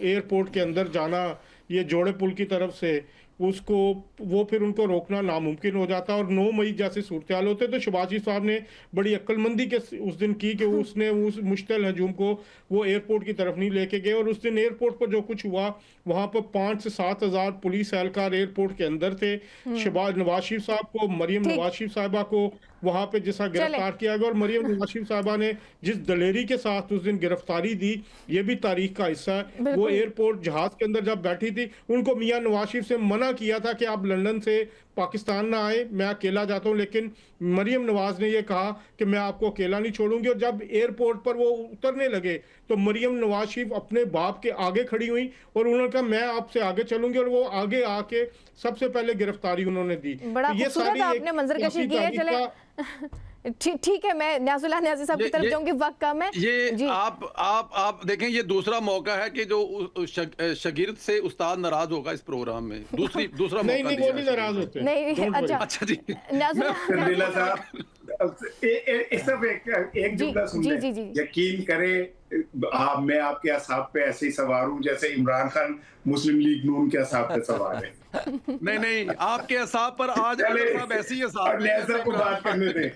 एयरपोर्ट के अंदर जाना, ये जोड़े पुल की तरफ से उसको, वो फिर उनको रोकना नामुमकिन हो जाता। और 9 मई जैसे सूरत हाल होते तो शहबाज शरीफ साहब ने बड़ी अक्लमंदी के उस दिन की कि उसने उस मुश्तिल हजूम को वो एयरपोर्ट की तरफ नहीं लेके गए। और उस दिन एयरपोर्ट पर जो कुछ हुआ, वहाँ पर 5 से 7 हजार पुलिस एहलकार एयरपोर्ट के अंदर थे। नवाज शरीफ साहब को, मरियम नवाज शरीफ साहिबा को वहाँ पे जैसा गिरफ्तार किया गया, और मरियम नवाज शरीफ साहिबा ने जिस दलेरी के साथ उस दिन गिरफ्तारी दी, ये भी तारीख का हिस्सा है। वो एयरपोर्ट जहाज के अंदर जब बैठी थी, उनको मियां नवाज शरीफ से मना किया था कि आप लंदन से पाकिस्तान ना आए, मैं अकेला जाता हूं, लेकिन मरियम नवाज ने ये कहा कि मैं आपको अकेला नहीं छोड़ूंगी। और जब एयरपोर्ट पर वो उतरने लगे तो मरियम नवाज शरीफ अपने बाप के आगे खड़ी हुई और उन्होंने कहा मैं आपसे आगे चलूंगी, और वो आगे आके सबसे पहले गिरफ्तारी उन्होंने दी। बड़ा खूबसूरत आपने मंजरकशी की है। चले ठीक है, मैं न्याजुल्लाह न्याजी साहब की तरफ जाऊंगी, वक्त कम है। ये जी। आप देखें, ये दूसरा मौका है कि जो शागिर्द से उस्ताद नाराज होगा इस प्रोग्राम में। दूसरा नहीं मौका नहीं, वो नहीं नाराज होते। नहीं, अच्छा जी। न्याजुल्लाह साहब एक जुमला सुन लें। यकीन करें, मैं आपके असाब पे ऐसे ही सवार हूँ जैसे इमरान खान मुस्लिम लीग नून के असाब पे सवार है। नहीं, आपके असाब पर आज साहब ऐसे ही असाब को बात करने दें।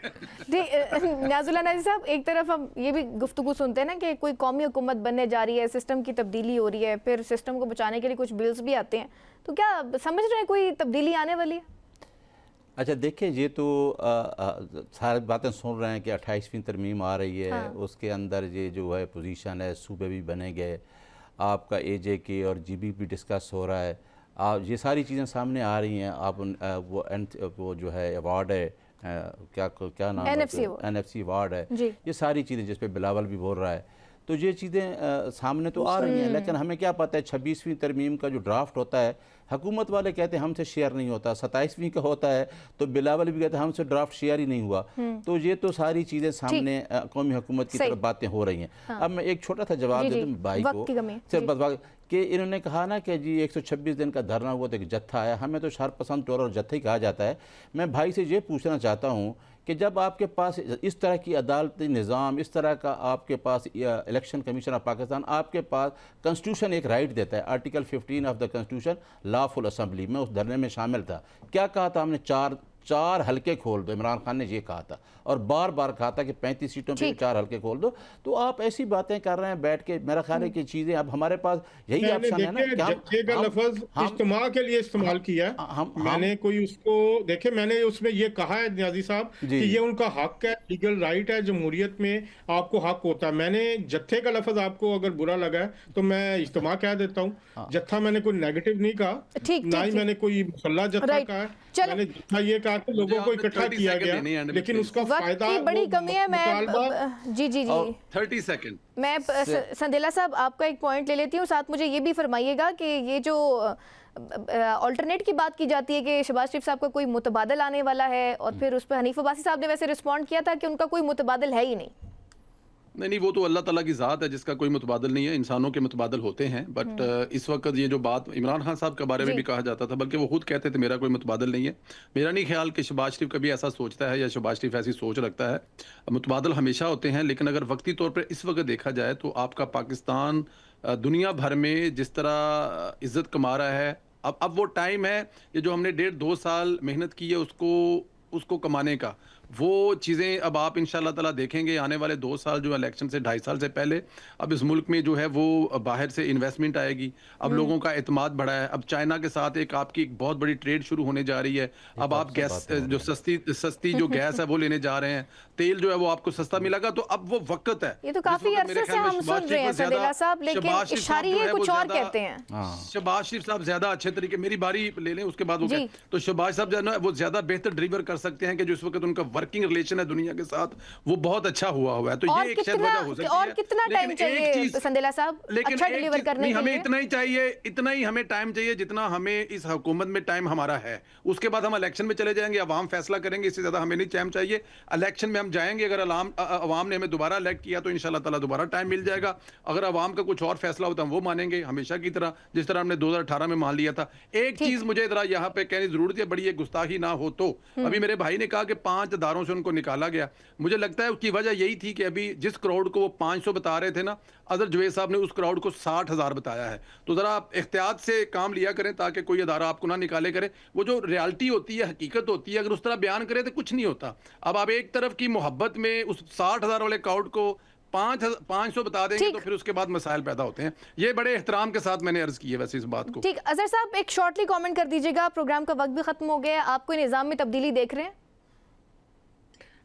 न्याजुल्लाह न्याजी साहब, एक तरफ हम ये भी गुफ्तगू सुनते हैं ना कि कोई कौमी हुकूमत बनने जा रही है, सिस्टम की तब्दीली हो रही है, फिर सिस्टम को बचाने के लिए कुछ बिल्स भी आते हैं, तो क्या समझ रहे हैं कोई तब्दीली आने वाली है? अच्छा देखिए, ये तो सारी बातें सुन रहे हैं कि 28वीं तरमीम आ रही है। हाँ। उसके अंदर ये जो है पोजीशन है, सूबे भी बने गए, आपका AJK और GB भी डिस्कस हो रहा है, आप ये सारी चीज़ें सामने आ रही हैं। आप वो जो है अवार्ड है, क्या नाम है, NFC अवार्ड है, ये सारी चीज़ें जिस पे बिलावल भी बोल रहा है, तो ये चीज़ें सामने तो आ रही हैं। लेकिन हमें क्या पता है 26वीं तरमीम का जो ड्राफ्ट होता है, हुकूमत वाले कहते हैं हमसे शेयर नहीं होता, 27वीं का होता है तो बिलावल भी कहते हैं हमसे ड्राफ्ट शेयर ही नहीं हुआ। तो ये तो सारी चीज़ें सामने कौमी हुकूमत की तरफ बातें हो रही हैं। हाँ। अब मैं एक छोटा सा जवाब दे दूँ भाई को, सिर्फ कि इन्होंने कहा ना कि जी 126 दिन का धरना हुआ तो एक जत्था आया, हमें तो शरपसंद टोर और जत्थे ही कहा जाता है। मैं भाई से ये पूछना चाहता हूँ कि जब आपके पास इस तरह की अदालती निज़ाम, इस तरह का आपके पास इलेक्शन कमीशन ऑफ पाकिस्तान, आपके पास कॉन्स्टिट्यूशन एक राइट देता है, article 15 of the constitution, lawful assembly, मैं उस धरने में शामिल था। क्या कहा था हमने? चार हल्के खोल दो, इमरान खान ने ये कहा था, और बार बार कहा था कि 35 सीटों पे 4 हल्के खोल दो। तो आप ऐसी बातें कर रहे हैं बैठ के, मेरा ख्याल है कि चीज़ें अब हमारे पास यही ऑप्शन है ना कि जत्थे का लफ्ज इज्तिमा के लिए इस्तेमाल किया। मैंने कोई उसको देखे, मैंने उसमें ये कहा है न्याजी साहब कि ये उनका हक है, लीगल राइट है, जमहूरियत में आपको हक होता है। मैंने जत्थे का लफ्ज आपको अगर बुरा लगा है तो मैं इज्तिमा कह देता हूँ। जत्था मैंने कोई नेगेटिव नहीं कहा, ना ही मैंने कोई मुसल्ला जत्था कहा है। मैंने जत्था ये कहा कि लोगों को इकट्ठा किया गया, लेकिन उसका फायदा की बड़ी कमी है। मैं जी 30 सेकंड मैं संदेला साहब आपका एक पॉइंट ले लेती हूँ, साथ मुझे ये भी फरमाइएगा कि ये जो अल्टरनेट की बात की जाती है कि शहबाज शरीफ साहब का कोई मुतबादल आने वाला है, और फिर उस पर हनीफ अब्बासी साहब ने वैसे रिस्पॉन्ड किया था कि उनका कोई मुतबादल है ही नहीं। नहीं, वो तो अल्लाह ताला की ज़ात है जिसका कोई मुतबादल नहीं है। इंसानों के मुतबादल होते हैं, बट इस वक्त ये जो बात इमरान खान साहब के बारे में भी कहा जाता था, बल्कि वो खुद कहते थे मेरा कोई मुतबादल नहीं है। मेरा नहीं ख्याल कि शहबाज शरीफ कभी ऐसा सोचता है या शहबाज शरीफ ऐसी सोच रखता है। मुतबादल हमेशा होते हैं, लेकिन अगर वक्ती तौर पर इस वक्त देखा जाए तो आपका पाकिस्तान दुनिया भर में जिस तरह इज्जत कमा रहा है, अब वो टाइम है, ये जो हमने 1.5-2 साल मेहनत की है उसको कमाने का, वो चीज़ें अब आप इंशाल्लाह ताला देखेंगे आने वाले 2 साल जो इलेक्शन से 2.5 साल से पहले, अब इस मुल्क में जो है वो बाहर से इन्वेस्टमेंट आएगी, अब लोगों का एतमाद बढ़ा है, अब चाइना के साथ आपकी एक बहुत बड़ी ट्रेड शुरू होने जा रही है, अब आप गैस जो सस्ती जो गैस है वो लेने जा रहे हैं, तेल जो है वो आपको सस्ता मिलेगा, तो अब वो वक्त है। ये तो काफी अरसे से हम सुन रहे हैं सदेला साहब, लेकिन इशारे कुछ और कहते हैं। शहबाज शरीफ साहब ज्यादा अच्छे तरीके, मेरी बारी ले लें उसके बाद वो तो शहबाज साहब जो है ना वो ज्यादा बेहतर डिलीवर कर सकते हैं कि जो इस वक्त उनका वर्किंग रिलेशन है दुनिया के साथ वो बहुत अच्छा हुआ है, तो ये एक शायद वजह हो सकती है। और कितना टाइम चाहिए संदेला साहब अच्छा डिलीवर करने के लिए? हमें इतना ही चाहिए, इतना ही हमें टाइम चाहिए जितना हमें इस हुकूमत में टाइम हमारा है। उसके बाद हम इलेक्शन में चले जाएंगे, अवाम फैसला करेंगे, इससे ज्यादा हमें नहीं टाइम चाहिए। इलेक्शन में हम जाएंगे, अगर अवाम ने हमें दोबारा इलेक्ट किया तो इंशाल्लाह ताला दोबारा टाइम मिल जाएगा। अगर अवाम का कुछ और फैसला होता है वो मानेंगे हमेशा की तरह, जिस तरह हमने 2018 में मान लिया था। एक चीज मुझे जरा यहाँ पे कहने की जरूरत है, बड़ी एक गुस्ताखी ना हो तो, अभी मेरे भाई ने कहा कि 5 अदारों से उनको निकाला गया, मुझे लगता है उसकी वजह यही थी कि अभी जिस क्राउड को वो 500 बता रहे थे ना, अदर जवेद साहब ने उस क्राउड को 60,000 बताया है। तो जरा आप एहतियात से काम लिया करें ताकि कोई अदारा आपको ना निकाले करे। वो जो रियलिटी होती है, हकीकत होती है, अगर उस तरह बयान करें तो कुछ नहीं होता। अब आप एक तरफ की मोहब्बत में उस 60,000 वाले क्राउड को 500 बता देंगे तो फिर उसके बाद मसाइल पैदा होते हैं। ये बड़े एहतराम के साथ मैंने अर्ज की है वैसे इस बात को। ठीक, अजहर साहब एक शॉर्टली कमेंट कर दीजिएगा, प्रोग्राम का वक्त भी खत्म हो गया, आप कोई निज़ाम में तब्दीली देख रहे हैं?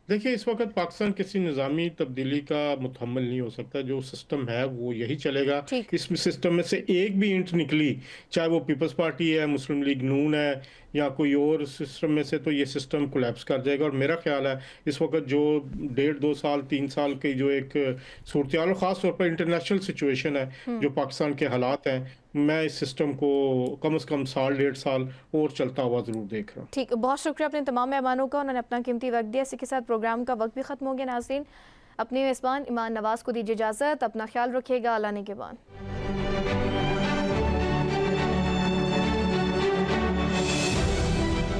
देखिए, इस वक्त पाकिस्तान किसी निज़ामी तब्दीली का मुतहम्मिल नहीं हो सकता। जो सिस्टम है वो यही चलेगा। इस सिस्टम में से एक भी इंट निकली, चाहे वो पीपल्स पार्टी है, मुस्लिम लीग नून है या कोई और सिस्टम में से, तो ये सिस्टम कोलैप्स कर जाएगा। और मेरा ख्याल है इस वक्त जो 1.5-2 साल 3 साल की जो एक सूरत-ए-हाल, ख़ास तौर पर इंटरनेशनल सिचुएशन है, जो पाकिस्तान के हालात हैं, मैं इस सिस्टम को कम से कम 1.5 साल और चलता हुआ ज़रूर देख रहा हूँ। ठीक, बहुत शुक्रिया अपने तमाम मेहमानों का, उन्होंने अपना कीमती वक्त दिया। इसी के साथ प्रोग्राम का वक्त भी ख़त्म हो गया। नाज़रीन, अपने मेज़बान ईमान नवाज़ को दीजिए इजाज़त, अपना ख्याल रखिएगा। अल्लाह ने के बाद।